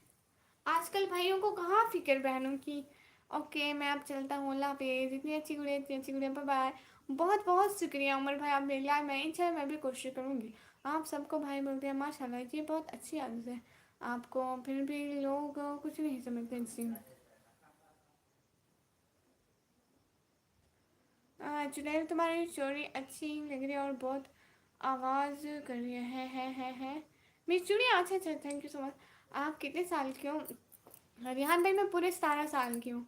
आजकल भाइयों को कहाँ फिक्र बहनों की। ओके मैं अब चलता हूँ, अल्लाह हाफिज़। इतनी अच्छी गुड़िया, इतनी अच्छी गुड़िया, बाय बाय। बहुत बहुत शुक्रिया उमर भाई, आप मेरे लिए मैं इंशाल्लाह मैं भी कोशिश करूँगी। आप सबको भाई बोलते हैं माशाल्लाह, ये बहुत अच्छी आदत है आपको, फिर भी लोग कुछ नहीं समझते जी। जुनैर तुम्हारी स्टोरी अच्छी लग रही है और बहुत आवाज़ कर रही है। मेरी चूड़ियाँ, अच्छा अच्छा थैंक यू सो मच। आप कितने साल के हो? रिहान भाई मैं पूरे 17 साल की हूँ।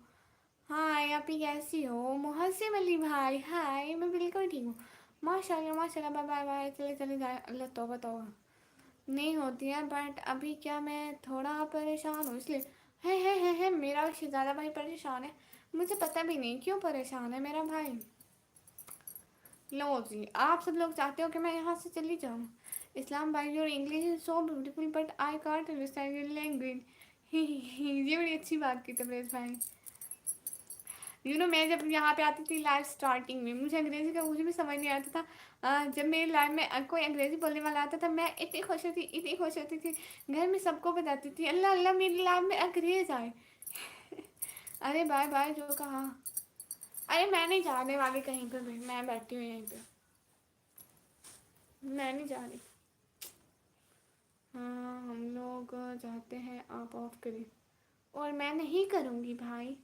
हाय आप ही कैसी हो? मुहसिम अली भाई हाय, मैं बिल्कुल ठीक हूँ माशाल्लाह माशाल्लाह। बाय बाय बाय, चले चले जाए, अल्लाह तौबा तौबा। नहीं होती है, बट अभी क्या मैं थोड़ा परेशान हूँ इसलिए। है मेरा ज़्यादा भाई परेशान है। मुझे पता भी नहीं क्यों परेशान है मेरा भाई। लो जी, आप सब लोग चाहते हो कि मैं यहाँ से चली जाऊँ। इस्लाम भाई, your English is so beautiful but I can't understand your language. ये बड़ी अच्छी बात की तबरेज़ भाई। मैं जब यहाँ पे आती थी लाइव स्टार्टिंग में, मुझे अंग्रेज़ी का कुछ भी समझ नहीं आता था। जब मेरे लाइव में कोई अंग्रेज़ी बोलने वाला आता था, मैं इतनी खुश होती, इतनी खुश होती थी। घर में सबको बताती थी, अल्लाह अल्लाह मेरी लाइव में अंग्रेज़ आए। अरे बाय बाय जो कहा। अरे मैं नहीं जाने वाली कहीं पर भी, मैं बैठी हूँ यहीं पे, मैं नहीं जा रही। हाँ, हम लोग चाहते हैं आप ऑफ करें, और मैं नहीं करूँगी भाई।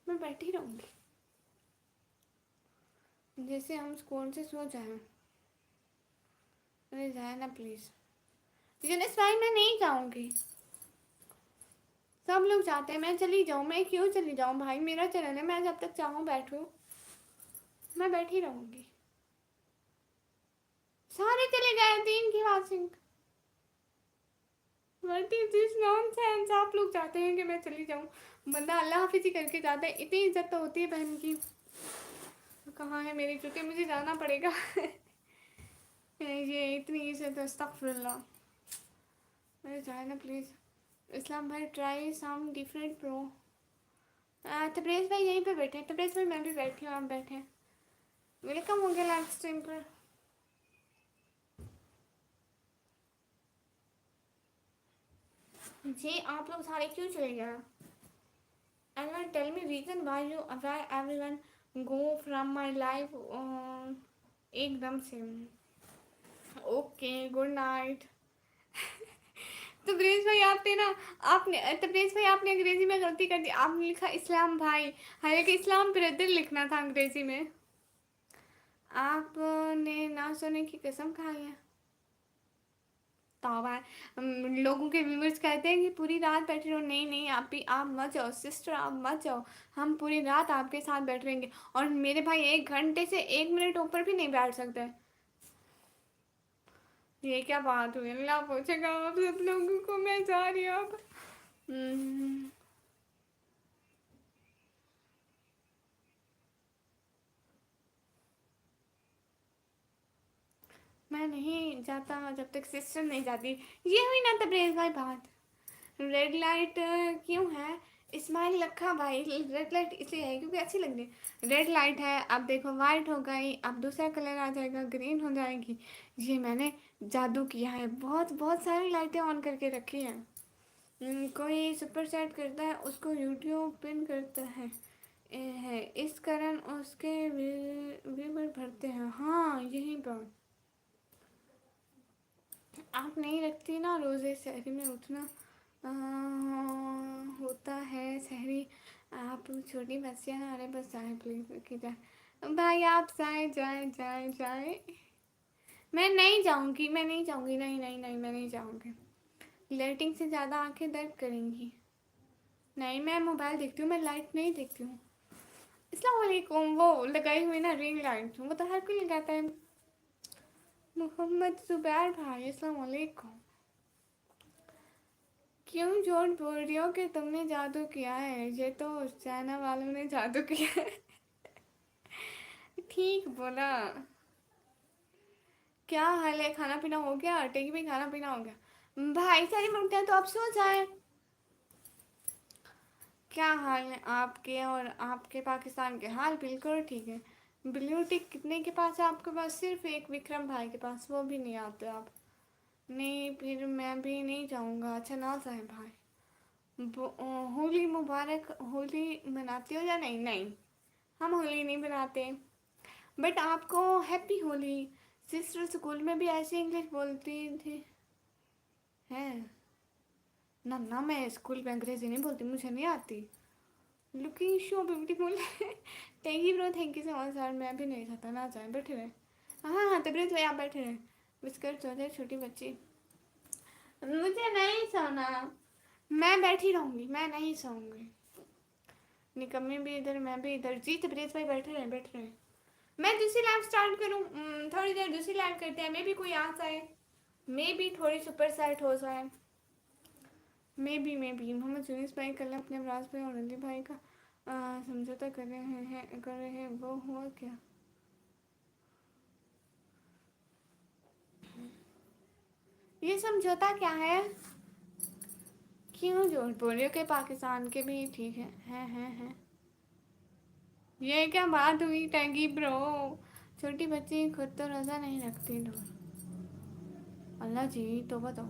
मैं बैठी रहूँगी जैसे हम स्कूल से सो जाएं। अरे जाए ना प्लीज़। जिनेश भाई मैं नहीं जाऊँगी। सब लोग चाहते हैं मैं चली जाऊँ, मैं क्यों चली जाऊँ भाई, मेरा चैनल है, मैं जब तक चाहूँ बैठूँ, मैं बैठी रहूँगी। सारे चले गए, तीन की watching. What is this nonsense. आप लोग चाहते हैं कि मैं चली जाऊँ, बंदा अल्लाह हाफिज़ ही करके जाता है। इतनी इज्जत तो होती है बहन की। कहाँ है मेरी जूते, मुझे जाना पड़ेगा। ये इतनी इज्जत, अस्तगफिरुल्लाह। अरे जाए ना प्लीज़। इस्लाम भाई try some different pro. Tabrez भाई यहीं पे बैठे हैं, तब्रेज़ भाई मैं भी बैठी हूँ, आप बैठे हैं। वेलकम हो गया लाइव स्ट्रीम पर। जी आप लोग सारे क्यों चले गए। And tell me reason why you why everyone go from my life एकदम से। Okay good night. तब्रेज़ भाई आपने ना, आपने तब्रेज़ भाई आपने अंग्रेजी में गलती कर दी, आपने लिखा इस्लाम भाई, हालांकि इस्लाम ब्रदर लिखना था अंग्रेजी में। आपने ना सुनने की कसम खाई है। तौबा। लोगों के व्यूवर्स कहते हैं कि पूरी रात बैठे रहो, नहीं नहीं आप भी, आप मत जाओ सिस्टर, आप मत जाओ, हम पूरी रात आपके साथ बैठ रहेंगे। और मेरे भाई 1 घंटे से 1 मिनट ऊपर भी नहीं बैठ सकते। ये क्या बात हुई, अल्लाह पूछेगा आप सब लोगों को, मैं जा रही हूँ अब। हम्म, मैं नहीं जाता जब तक सिस्टर नहीं जाती। ये हुई ना तब्रेज़ भाई बात। रेड लाइट क्यों है इस्माइल लखा भाई, रेड लाइट इसलिए है क्योंकि अच्छी लग रही है। रेड लाइट है, अब देखो वाइट हो गई, अब दूसरा कलर आ जाएगा, ग्रीन हो जाएगी। ये मैंने जादू किया है, बहुत बहुत सारी लाइटें ऑन करके रखी हैं। कोई सुपर सेट करता है उसको यूट्यूब पिन करता है इस कारण उसके व्यूवर भरते हैं। हाँ यही बात। आप नहीं रखती ना रोज़े शहरी में उठना होता है शहरी। आप छोटी बच्चियाँ हैं, अरे बस जाए प्लीज़ की जाए भाई, आप जाए जाए जाए जाए। मैं नहीं जाऊँगी, मैं नहीं जाऊँगी, नहीं नहीं नहीं मैं नहीं जाऊँगी। लाइटिंग से ज़्यादा आंखें दर्द करेंगी। नहीं मैं मोबाइल देखती हूँ, मैं लाइट नहीं देखती हूँ। अस्सलाम वालेकुम, वो लगाई हुई ना रिंग लाइट, वो तो हर कोई लगाता है। मोहम्मद जुबैर भाई अस्सलाम वालेकुम। क्यों झूठ बोल रही हो कि तुमने जादू किया है, ये तो चाइना वालों ने जादू किया है। ठीक बोला। क्या हाल है, खाना पीना हो गया, टेकी भी खाना पीना हो गया। भाई सारी मुमकिन है तो अब सो जाए। क्या हाल है आपके और आपके पाकिस्तान के हाल बिल्कुल ठीक है। ब्लू टिक कितने के पास है आपके पास, सिर्फ एक विक्रम भाई के पास, वो भी नहीं आते आप। नहीं फिर मैं भी नहीं जाऊँगा, अच्छा ना जाए भाई। होली मुबारक, होली मनाते हो या नहीं, नहीं हम होली नहीं मनाते। बट आपको हैप्पी होली। सिस्टर स्कूल में भी ऐसे इंग्लिश बोलती थी। हैं ना ना, मैं स्कूल में अंग्रेजी नहीं बोलती, मुझे नहीं आती। Looking show beautiful. Thank you bro, thank you so much sir, मैं भी नहीं चाहता ना जाए, बैठे रहे। हाँ हाँ तबीयत भाई आप बैठे रहे, बिस्कर चौधरी छोटी बच्ची। मुझे नहीं सोना, मैं बैठी रहूँगी, मैं नहीं सोऊंगी। निकम्मी भी इधर, मैं भी इधर। जी तबरेज़ भाई बैठे रहे बैठे रहे। मैं दूसरी लाइव स्टार्ट करूँ? थोड़ी देर दूसरी लाइव करते हैं, मे भी कोई आ जाए, मे भी थोड़ी सुपर सेट हो जाए, मे बी मोहम्मद यूनिस भाई कल अपने अब्राज भाई और अली भाई का समझौता कर रहे हैं, वो हुआ क्या? ये समझौता क्या है? क्यों झूठ बोल रही हो कि पाकिस्तान के भी ठीक है? हैं ये क्या बात हुई टैगी ब्रो? छोटी बच्ची खुद तो रोज़ा नहीं रखती ढोल। अल्लाह जी तो बताओ।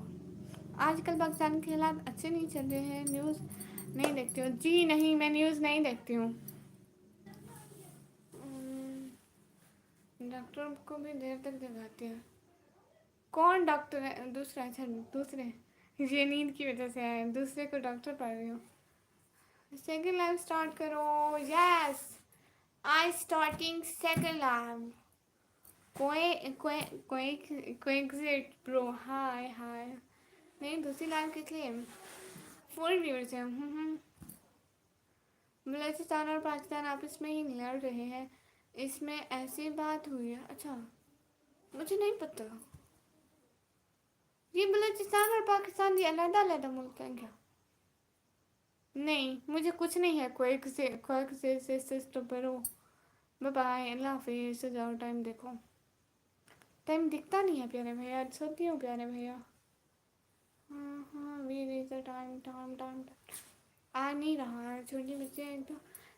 आजकल पाकिस्तान के हालात अच्छे नहीं चल रहे हैं, न्यूज़ नहीं देखती हूँ जी? नहीं, मैं न्यूज़ नहीं देखती हूँ। डॉक्टर को भी देर तक जगाती है। कौन डॉक्टर है? दूसरा? अच्छा दूसरे, ये नींद की वजह से है, दूसरे को डॉक्टर पढ़ रही हूँ। सेकंड लाइव स्टार्ट करो। Yes, I starting second live. कोई कोई कोई कोई एग्जिट ब्रो, हाय हाय। नहीं, दूसरी लाइव किस लिए? फुल व्यूअर्स हैं। बलूचिस्तान और पाकिस्तान आपस में ही लड़ रहे हैं, इसमें ऐसी बात हुई है? अच्छा, मुझे नहीं पता। ये बलूचिस्तान और पाकिस्तान ये अलग अलग मुल्क हैं क्या? नहीं, मुझे कुछ नहीं है। क्विक से सिस्टम पर हो। बाय बाय, अल्लाह हाफिज़। जाओ टाइम देखो। टाइम दिखता नहीं है प्यारे भैया, सोती हूँ प्यारे भैया। हाँ हाँ, we reach the time time time. आ नहीं रहा है, छोटी बच्ची है तो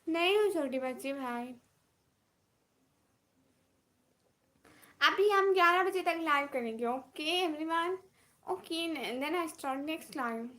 नहीं हूँ छोटी बच्ची भाई। अभी हम 11 बजे तक लाइव करेंगे। Okay everyone, okay then I start next live.